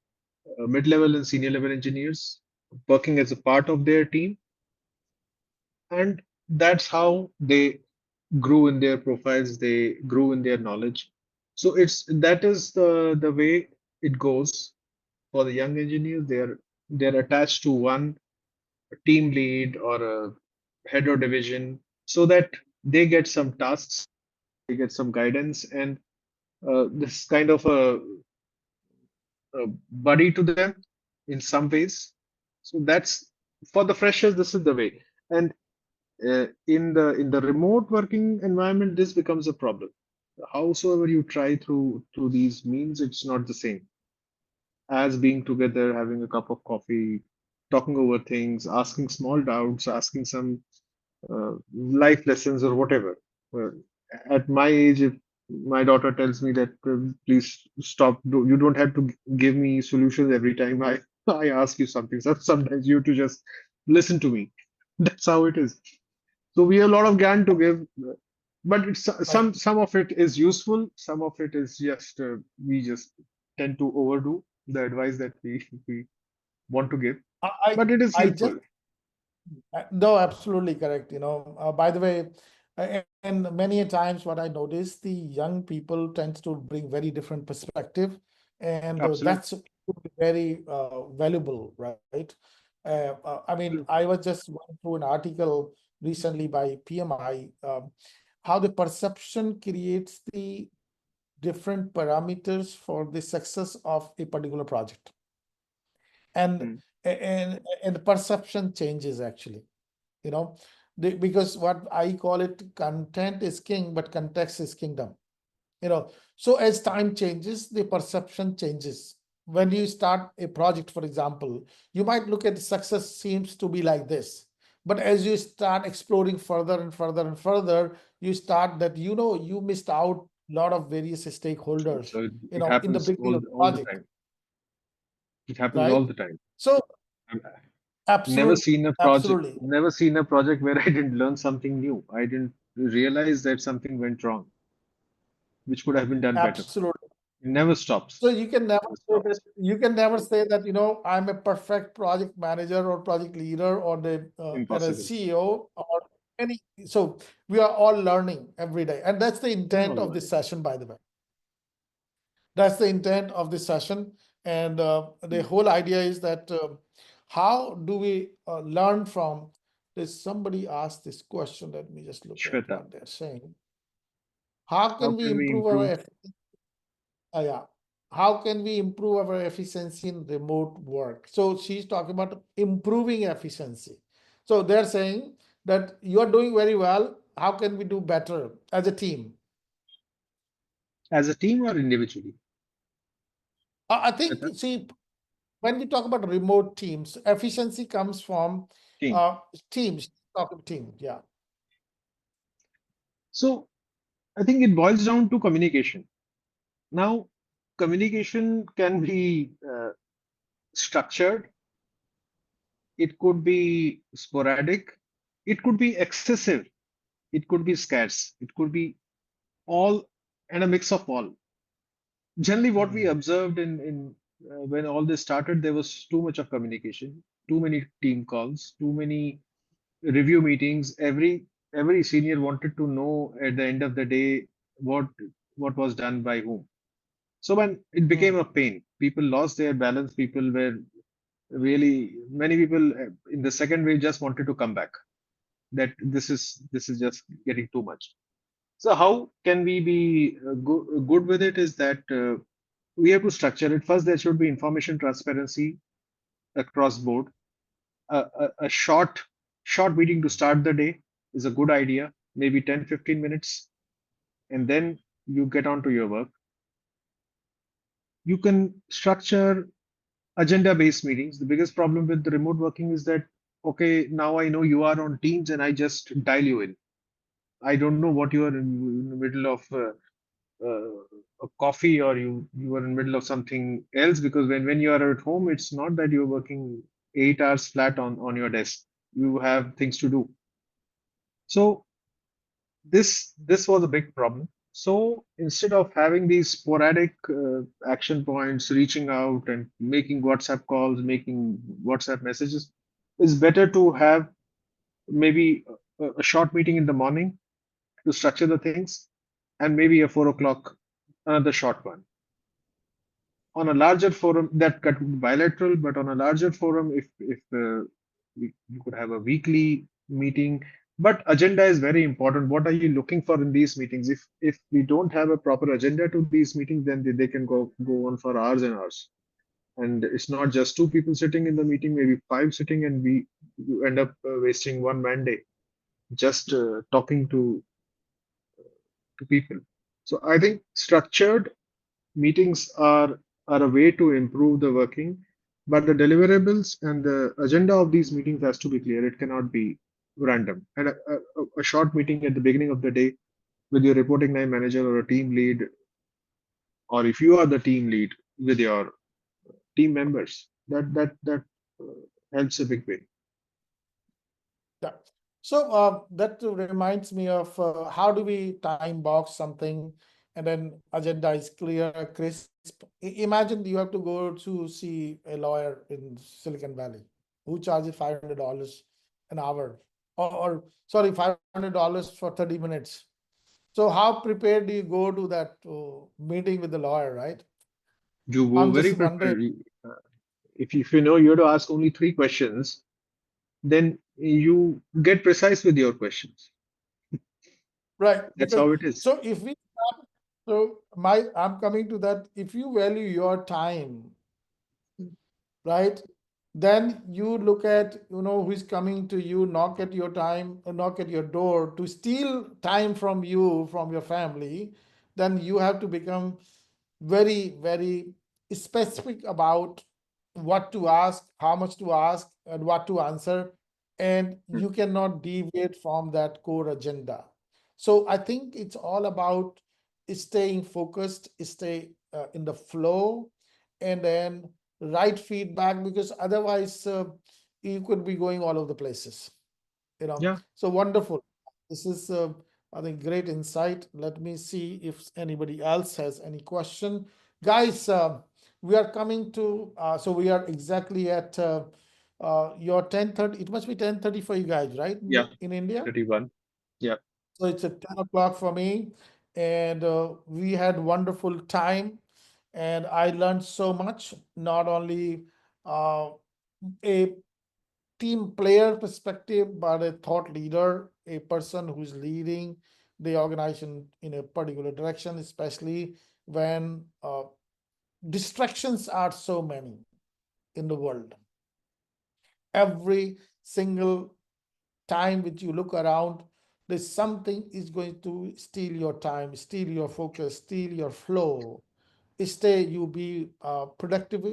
mid-level and senior level engineers working as a part of their team, and that's how they grew in their profiles, they grew in their knowledge. So it's that is the way it goes for the young engineers. They're attached to one team lead or a head of division so that they get some tasks, they get some guidance, and this kind of a buddy to them in some ways. So that's for the freshers. This is the way, and in the remote working environment, this becomes a problem. Howsoever you try through these means, it's not the same as being together, having a cup of coffee, talking over things, asking small doubts, asking some life lessons or whatever. Well, at my age, if my daughter tells me that please stop, you don't have to give me solutions every time I ask you something. So sometimes you have to just listen to me. That's how it is. So we have a lot of GAN to give, but it's, Right. some of it is useful. Some of it is just we just tend to overdo the advice that we want to give. I But it is I just useful. no, absolutely correct. By the way, and many a times what I notice, the young people tends to bring very different perspective, and Absolutely. that's very valuable, right? I mean, I was just going through an article recently by PMI, how the perception creates the different parameters for the success of a particular project, and Mm. and the perception changes actually, you know because what I call it, content is king but context is kingdom. So as time changes, the perception changes. When you start a project, for example, you might look at success seems to be like this, but as you start exploring further and further and further, you start that you missed out a lot of various stakeholders So it in the happens beginning of the all the project, time. It happens all right? the time. So I've absolutely, absolutely. never seen a project where I didn't learn something new. I didn't realize that something went wrong, which could have been done better. Absolutely. It never stops. So you can never Never say that stops. I'm a perfect project manager or project leader or the or a Impossible. CEO or any. So we are all learning every day, and that's the We're intent all of this learning. session, by the way. That's the intent of this session, and the Mm. whole idea is that how do we learn from this? Somebody asked this question. Let me just look at Shweta, what they're saying. How how can we can we improve improve? our yeah. How can we improve our efficiency in remote work? So she's talking about improving efficiency. So they're saying that you are doing very well. How can we do better as a team? As a team or individually? I think, Shweta? see, when we talk about remote teams, efficiency comes from Team. teams. Talking team, yeah. So I think it boils down to communication. Now, communication can be structured, it could be sporadic, it could be excessive, it could be scarce, it could be all and a mix of all. Generally, what we Hmm. observed in when all this started, there was too much of communication, too many team calls, too many review meetings. Every senior wanted to know at the end of the day what what was done by whom. So when it became a Hmm. pain, people lost their balance. People were really many people in the second wave just wanted to come back. That this is just getting too much. So how can we be good with it? Is that we have to structure it. First, there should be information transparency. across board. A short meeting to start the day is a good idea, maybe 10-15 minutes, and then you get on to your work. You can structure agenda based meetings. The biggest problem with the remote working is that, okay, now I know you are on Teams and I just dial you in. I don't know what you are in the middle of a coffee, or you are in the middle of something else, because when you are at home, it's not that you're working 8 hours flat on your desk. You have things to do. So this was a big problem. So instead of having these sporadic action points, reaching out and making WhatsApp calls, making WhatsApp messages, it's better to have maybe a short meeting in the morning to structure the things, and maybe a 4 o'clock, another short one. On a larger forum, that could be bilateral, but on a larger forum, if you could have a weekly meeting. But agenda is very important. What are you looking for in these meetings? If we don't have a proper agenda to these meetings, then they can go on for hours and hours. And it's not just two people sitting in the meeting, maybe five sitting, and we you end up wasting one man day just talking to people. So I think structured meetings are a way to improve the working, but the deliverables and the agenda of these meetings has to be clear. It cannot be random. And a short meeting at the beginning of the day with your reporting line manager or a team lead, or if you are the team lead with your team members, that helps a big way. Yeah. So that reminds me of how do we time box something and then agenda is clear, crisp. Imagine you have to go to see a lawyer in Silicon Valley who charges $500 an hour, or sorry, $500 for 30 minutes. So how prepared do you go to that meeting with the lawyer, right? You go I'm very just wondering. prepared. If you know you have to ask only 3 questions, then you get precise with your questions. Right, That's because how it is. so if we start, so I'm coming to that. If you value your time, right, then you look at who's coming to you, knock at your time, knock at your door to steal time from you, from your family. Then you have to become very, very specific about what to ask, how much to ask, and what to answer. And Hmm. you cannot deviate from that core agenda. So I think it's all about staying focused, stay in the flow, and then right feedback, because otherwise you could be going all over the places. Yeah. So wonderful. This is I think great insight. Let me see if anybody else has any question. Guys, we are coming to so we are exactly at your 10:30. It must be 10:30 for you guys, right? Yeah. In India. 31. Yeah. So it's at 10 o'clock for me. And we had wonderful time. And I learned so much, not only uh, a team player perspective, but a thought leader, a person who's leading the organization in a particular direction, especially when distractions are so many in the world. Every single time which you look around, there's something is going to steal your time, steal your focus, steal your flow. Stay, you be productive,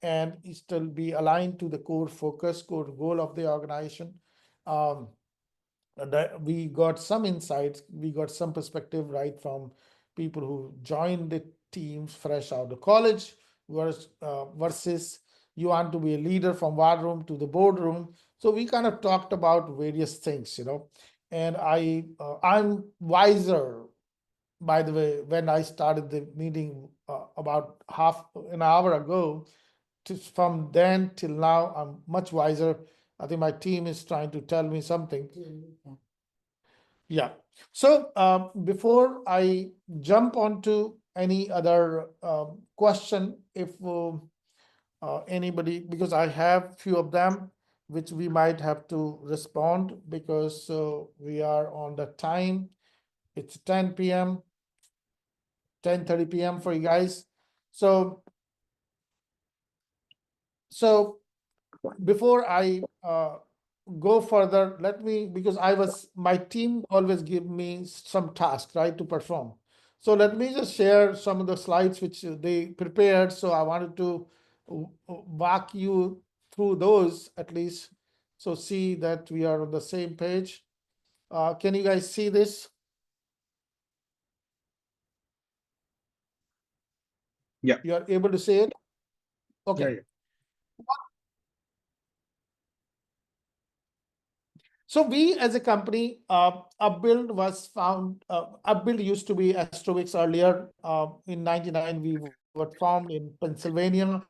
and still be aligned to the core focus, core goal of the organization. Um, that we got some insights, we got some perspective right from people who joined the teams fresh out of college versus you want to be a leader from war room to the boardroom. So we kind of talked about various things, and I'm wiser, by the way, when I started the meeting about half an hour ago. From then till now, I'm much wiser. I think my team is trying to tell me something. Yeah. So before I jump onto any other question, if anybody, because I have few of them, which we might have to respond, because we are on the time. It's 10 p.m., 10:30 p.m. for you guys. So So before I go further, let me, because my team always give me some task, right, to perform. So let me just share some of the slides which they prepared. So I wanted to walk you through those at least. So see that we are on the same page. Can you guys see this? Yeah. You are able to see it? Okay. Yeah, yeah. So we as a company, Upbuild was found, Upbuild used to be Astrovix earlier. In 99, we were formed in Pennsylvania.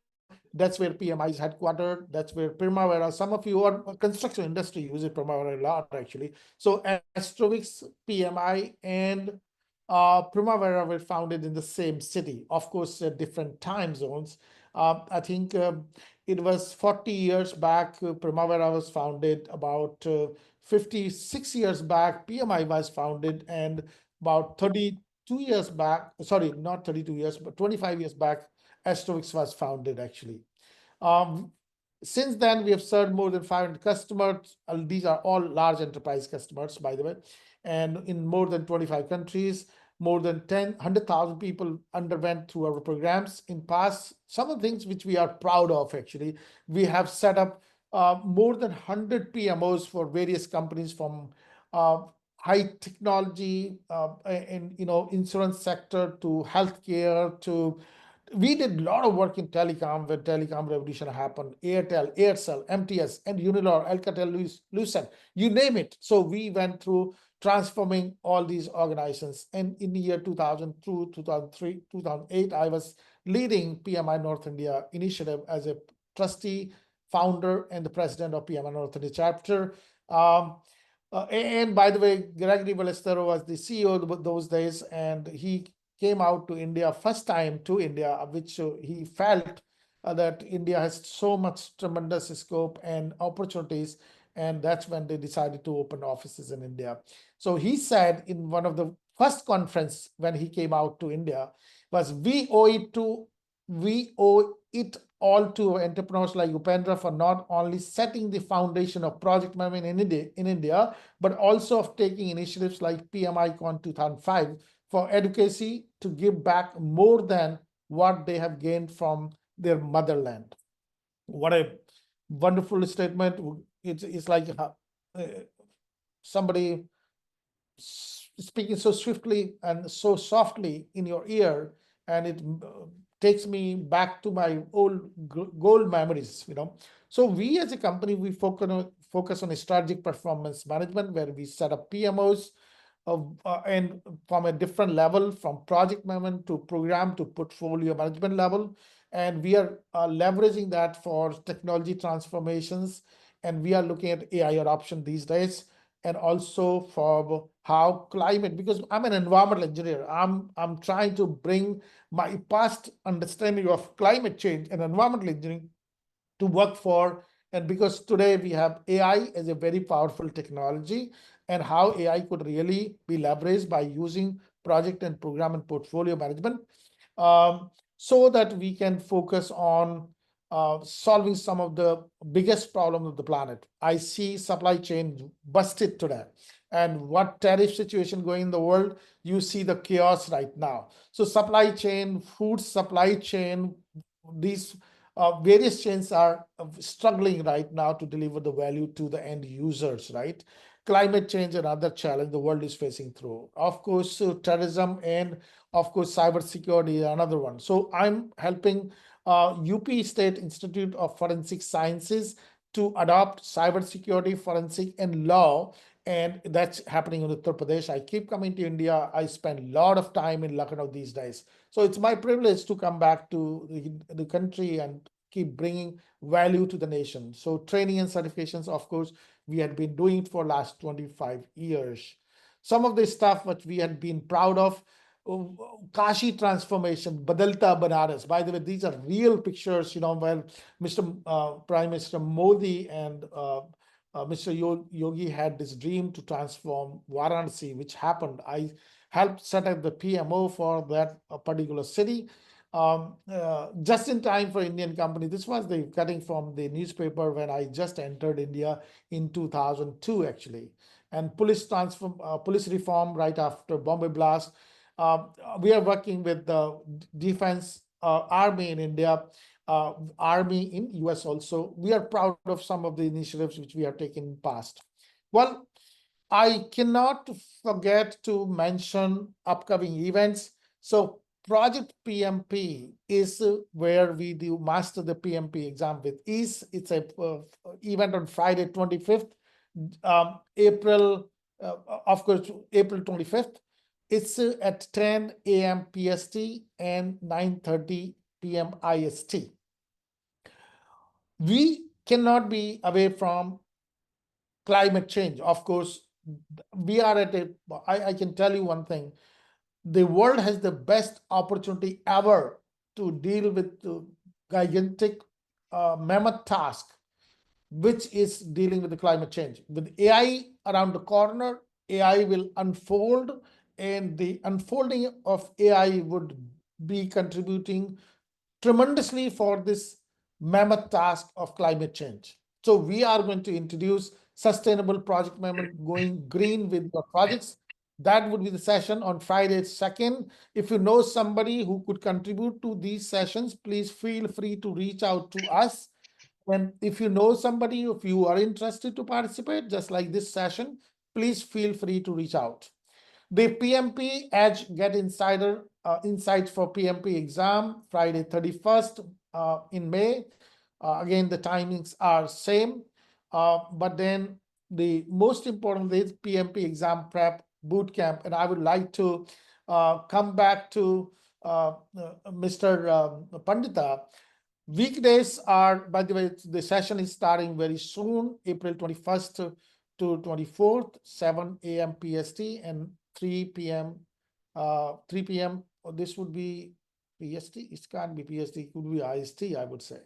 That's where PMI is headquartered. That's where Primavera, some of you are construction industry uses Primavera a lot actually. So Astrovix, PMI and Primavera were founded in the same city, of course, at different time zones. I think it was 40 years back, Primavera was founded. About 56 years back, PMI was founded, and about 32 years back, sorry, not 32 years, but 25 years back, Astrovix was founded actually. Since then, we have served more than 500 customers. These are all large enterprise customers, by the way, and in more than 25 countries. More than 100,000 people underwent through our programs in past. Some of the things which we are proud of, actually, we have set up more than 100 PMOs for various companies, from high technology and insurance sector to healthcare to, we did a lot of work in telecom when telecom revolution happened. Airtel, Aircel, MTS, and Uninor, Alcatel, Lucent, you name it. So we went through transforming all these organizations. And in the year 2002, 2003, 2008, I was leading PMI North India initiative as a trustee, founder, and the president of PMI North India chapter. And by the way, Gregory Ballesteros was the CEO those days, and he came out to India first time to India, which he felt that India has so much tremendous scope and opportunities, and that's when they decided to open offices in India. So he said in one of the first conference when he came out to India was, we owe it all to entrepreneurs like Upendra for not only setting the foundation of project management in India, but also of taking initiatives like PMI Con 2005 for advocacy to give back more than what they have gained from their motherland. What a wonderful statement. It's like somebody speaking so swiftly and so softly in your ear, and it takes me back to my old gold memories. So we as a company, we focus on strategic performance management, where we set up PMOs and from a different level, from project management to program to portfolio management level. And we are leveraging that for technology transformations. And we are looking at AI adoption these days, and also for how climate, because I'm an environmental engineer. I'm trying to bring my past understanding of climate change and environmental engineering to work for. And because today we have AI as a very powerful technology, and how AI could really be leveraged by using project and program and portfolio management, so that we can focus on solving some of the biggest problems of the planet. I see supply chain busted today. And what tariff situation going in the world, you see the chaos right now. So supply chain, food supply chain, these various chains are struggling right now to deliver the value to the end users, right? Climate change, another challenge the world is facing through. Of course, terrorism, and of course, cybersecurity is another one. So I'm helping UP State Institute of Forensic Sciences to adopt cybersecurity, forensic, and law. And that's happening in Uttar Pradesh. I keep coming to India. I spend a lot of time in Lucknow these days. So it's my privilege to come back to the country and keep bringing value to the nation. So training and certifications, of course, we had been doing it for last 25 years. Some of the stuff which we had been proud of, Kashi transformation, Badalta Banaras. By the way, these are real pictures, where Mr. Prime Minister Modi and Mr. Yogi had this dream to transform Varanasi, which happened. I helped set up the PMO for that particular city. just in time for Indian company. This was the cutting from the newspaper when I just entered India in 2002, actually. And police reform right after Bombay blast. We are working with the defense army in India, army in US also. We are proud of some of the initiatives which we have taken in past. Well, I cannot forget to mention upcoming events. So Project PMP is where we do master the PMP exam with ease. It's a event on Friday, 25th, April, of course, April 25th. It's at 10 a.m. PST and 9:30 p.m. IST. We cannot be away from climate change. Of course, we are at a, I can tell you one thing, the world has the best opportunity ever to deal with the gigantic mammoth task, which is dealing with the climate change. With AI around the corner, AI will unfold, and the unfolding of AI would be contributing tremendously for this mammoth task of climate change. So we are going to introduce sustainable project management, going green with your projects. That would be the session on Friday 2nd. If you know somebody who could contribute to these sessions, please feel free to reach out to us. And if you know somebody, if you are interested to participate, just like this session, please feel free to reach out. The PMP Edge Get Insider Insights for PMP exam, Friday 31st in May. Again, the timings are same, but then the most important is PMP exam prep boot camp. And I would like to come back to Mr. Pandita. Weekdays are, by the way, the session is starting very soon, April 21st to 24th, 7 a.m. PST and 3 p.m. 3 p.m. This would be PST. It can't be PST. It could be IST, I would say.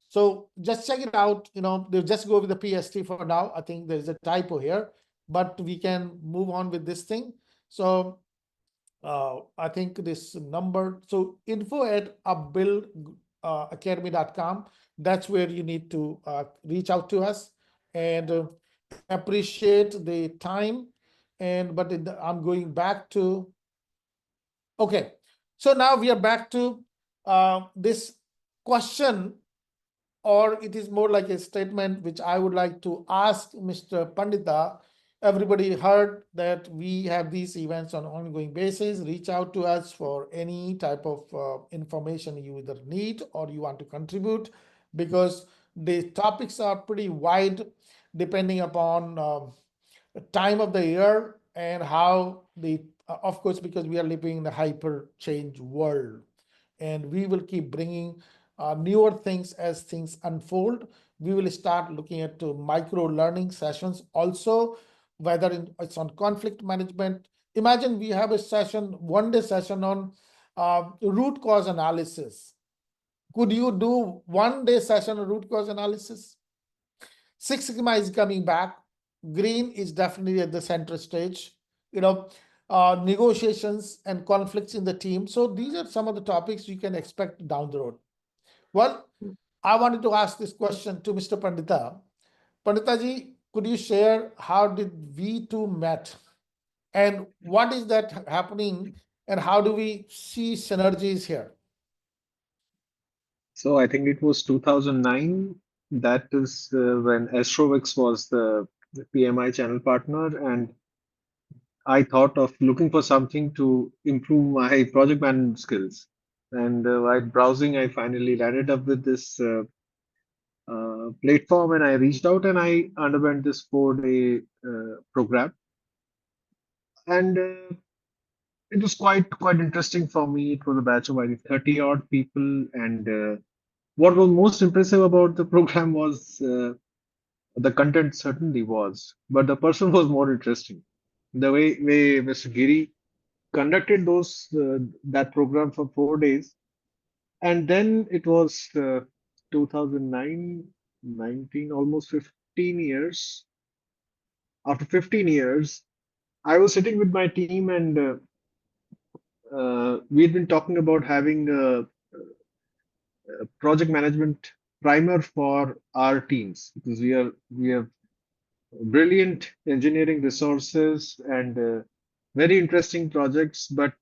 So just check it out. You know, they'll just go with the PST for now. I think there's a typo here, but we can move on with this thing. So I think this number, so info@upbuildacademy.com. That's where you need to reach out to us, and appreciate the time. And but I'm going back to, okay. So now we are back to this question, or it is more like a statement which I would like to ask Mr. Pandita. Everybody heard that we have these events on an ongoing basis. Reach out to us for any type of information you either need or you want to contribute, because the topics are pretty wide depending upon time of the year and how the, of course, because we are living in a hyper change world, and we will keep bringing newer things as things unfold. We will start looking at micro learning sessions also, whether it's on conflict management. Imagine we have a session, 1-day session on root cause analysis. Could you do 1-day session on root cause analysis? Six Sigma is coming back. Green is definitely at the center stage. You know, negotiations and conflicts in the team. So these are some of the topics you can expect down the road. Well, I wanted to ask this question to Mr. Pandita. Pandita ji, could you share how did we two met, and what is that happening, and how do we see synergies here? So I think it was 2009. That is when Astrovix was the PMI channel partner, and I thought of looking for something to improve my project management skills. And while browsing, I finally landed up with this platform, and I reached out and I underwent this 4-day program. And it was quite interesting for me. It was a batch of I think 30 odd people, and what was most impressive about the program was the content certainly was, but the person was more interesting. The way Mr. Giri conducted that program for 4 days, and then it was 2009, 19, almost 15 years. After 15 years, I was sitting with my team, and we've been talking about having a project management primer for our teams because we have brilliant engineering resources and very interesting projects, but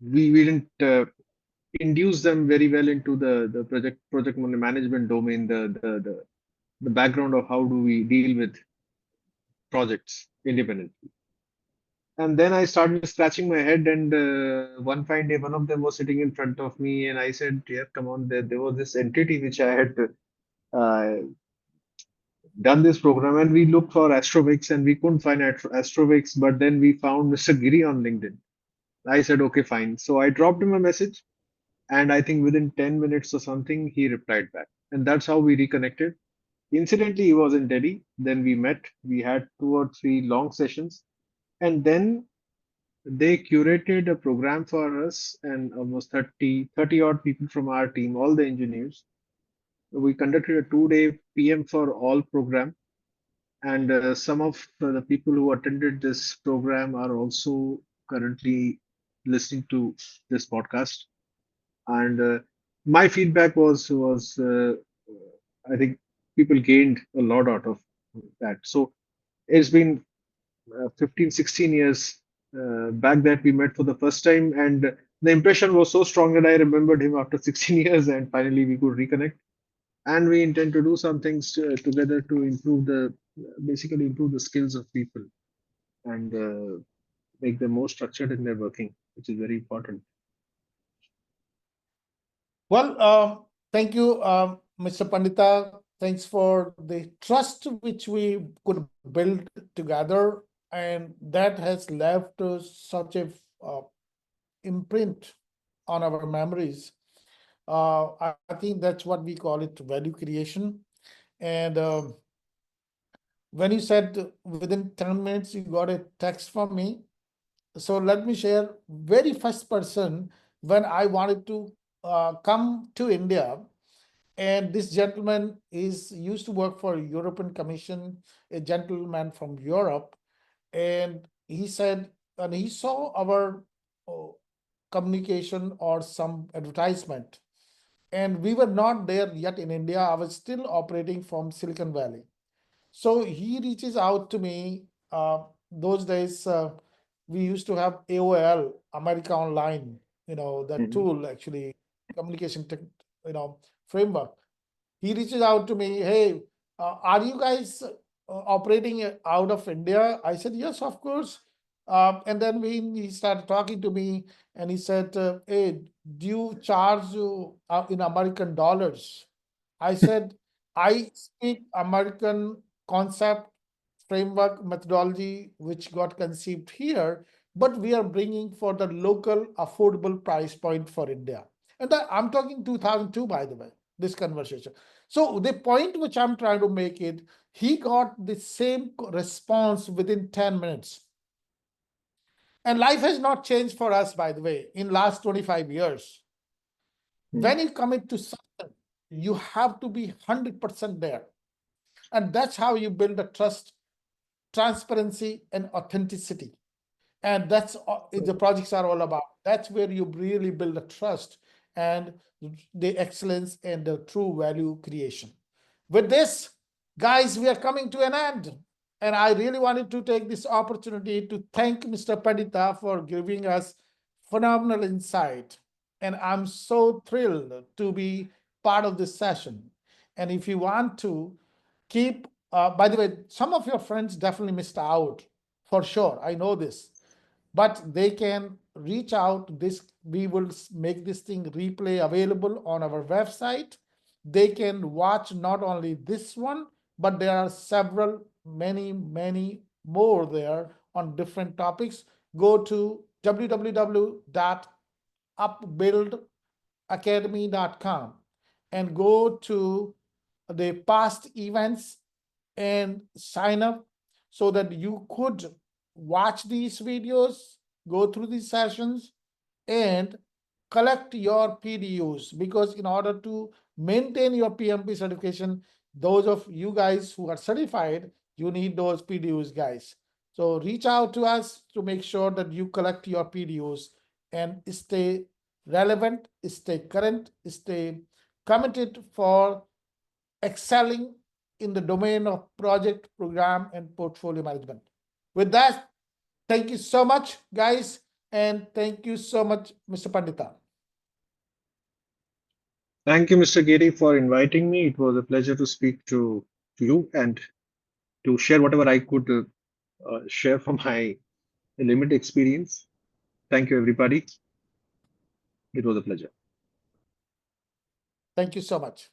we didn't induce them very well into the project management domain, the background of how do we deal with projects independently. And then I started scratching my head, and one fine day, one of them was sitting in front of me, and I said, "Yeah, come on." There was this entity which I had uh, done this program, and we looked for Astrovix, and we couldn't find Astrovix, but then we found Mr. Giri on LinkedIn. I said, "Okay, fine." So I dropped him a message, and I think within 10 minutes or something, he replied back, and that's how we reconnected. Incidentally, he was in Delhi. Then we met. We had 2 or 3 long sessions, and then they curated a program for us and almost 30 odd people from our team, all the engineers. We conducted a 2-day PM for all program. And some of the people who attended this program are also currently listening to this podcast. And my feedback was I think people gained a lot out of that. So it's been 15, 16 years back that we met for the first time. And the impression was so strong that I remembered him after 16 years, and finally we could reconnect. And we intend to do some things together to improve basically improve the skills of people and make them more structured in their working, which is very important. Well, thank you, Mr. Pandita. Thanks for the trust which we could build together, and that has left such a imprint on our memories. I think that's what we call it value creation. And when you said within 10 minutes you got a text from me, so let me share very first person when I wanted to come to India. And this gentleman used to work for European Commission, a gentleman from Europe. And he said, and he saw our communication or some advertisement. And we were not there yet in India. I was still operating from Silicon Valley. So he reaches out to me. Those days, we used to have AOL, America Online, that tool actually, communication, framework. He reaches out to me, hey, are you guys operating out of India? I said, yes, of course. And then he started talking to me and he said, hey, do you charge in American dollars? I said, I speak American concept, framework, methodology, which got conceived here, but we are bringing for the local affordable price point for India. And I'm talking 2002, by the way, this conversation. So the point which I'm trying to make it, he got the same response within 10 minutes. And life has not changed for us, by the way, in last 25 years. When you commit to something, you have to be 100% there. And that's how you build a trust, transparency, and authenticity. And that's the projects are all about. That's where you really build a trust and the excellence and the true value creation. With this, guys, we are coming to an end. And I really wanted to take this opportunity to thank Mr. Pandita for giving us phenomenal insight. And I'm so thrilled to be part of this session. And if you want to keep, by the way, some of your friends definitely missed out, for sure. I know this. But they can reach out. We will make this thing replay available on our website. They can watch not only this one, but there are many more there on different topics. Go to www.upbuildacademy.com and go to the past events and sign up so that you could watch these videos, go through these sessions, and collect your PDUs, because in order to maintain your PMP certification, those of you guys who are certified, you need those PDUs, guys. So reach out to us to make sure that you collect your PDOs and stay relevant, stay current, stay committed for excelling in the domain of project, program, and portfolio management. With that, thank you so much, guys, and thank you so much, Mr. Pandita. Thank you, Mr. Giri, for inviting me. It was a pleasure to speak to you and to share whatever I could share from my limited experience. Thank you, everybody. It was a pleasure. Thank you so much.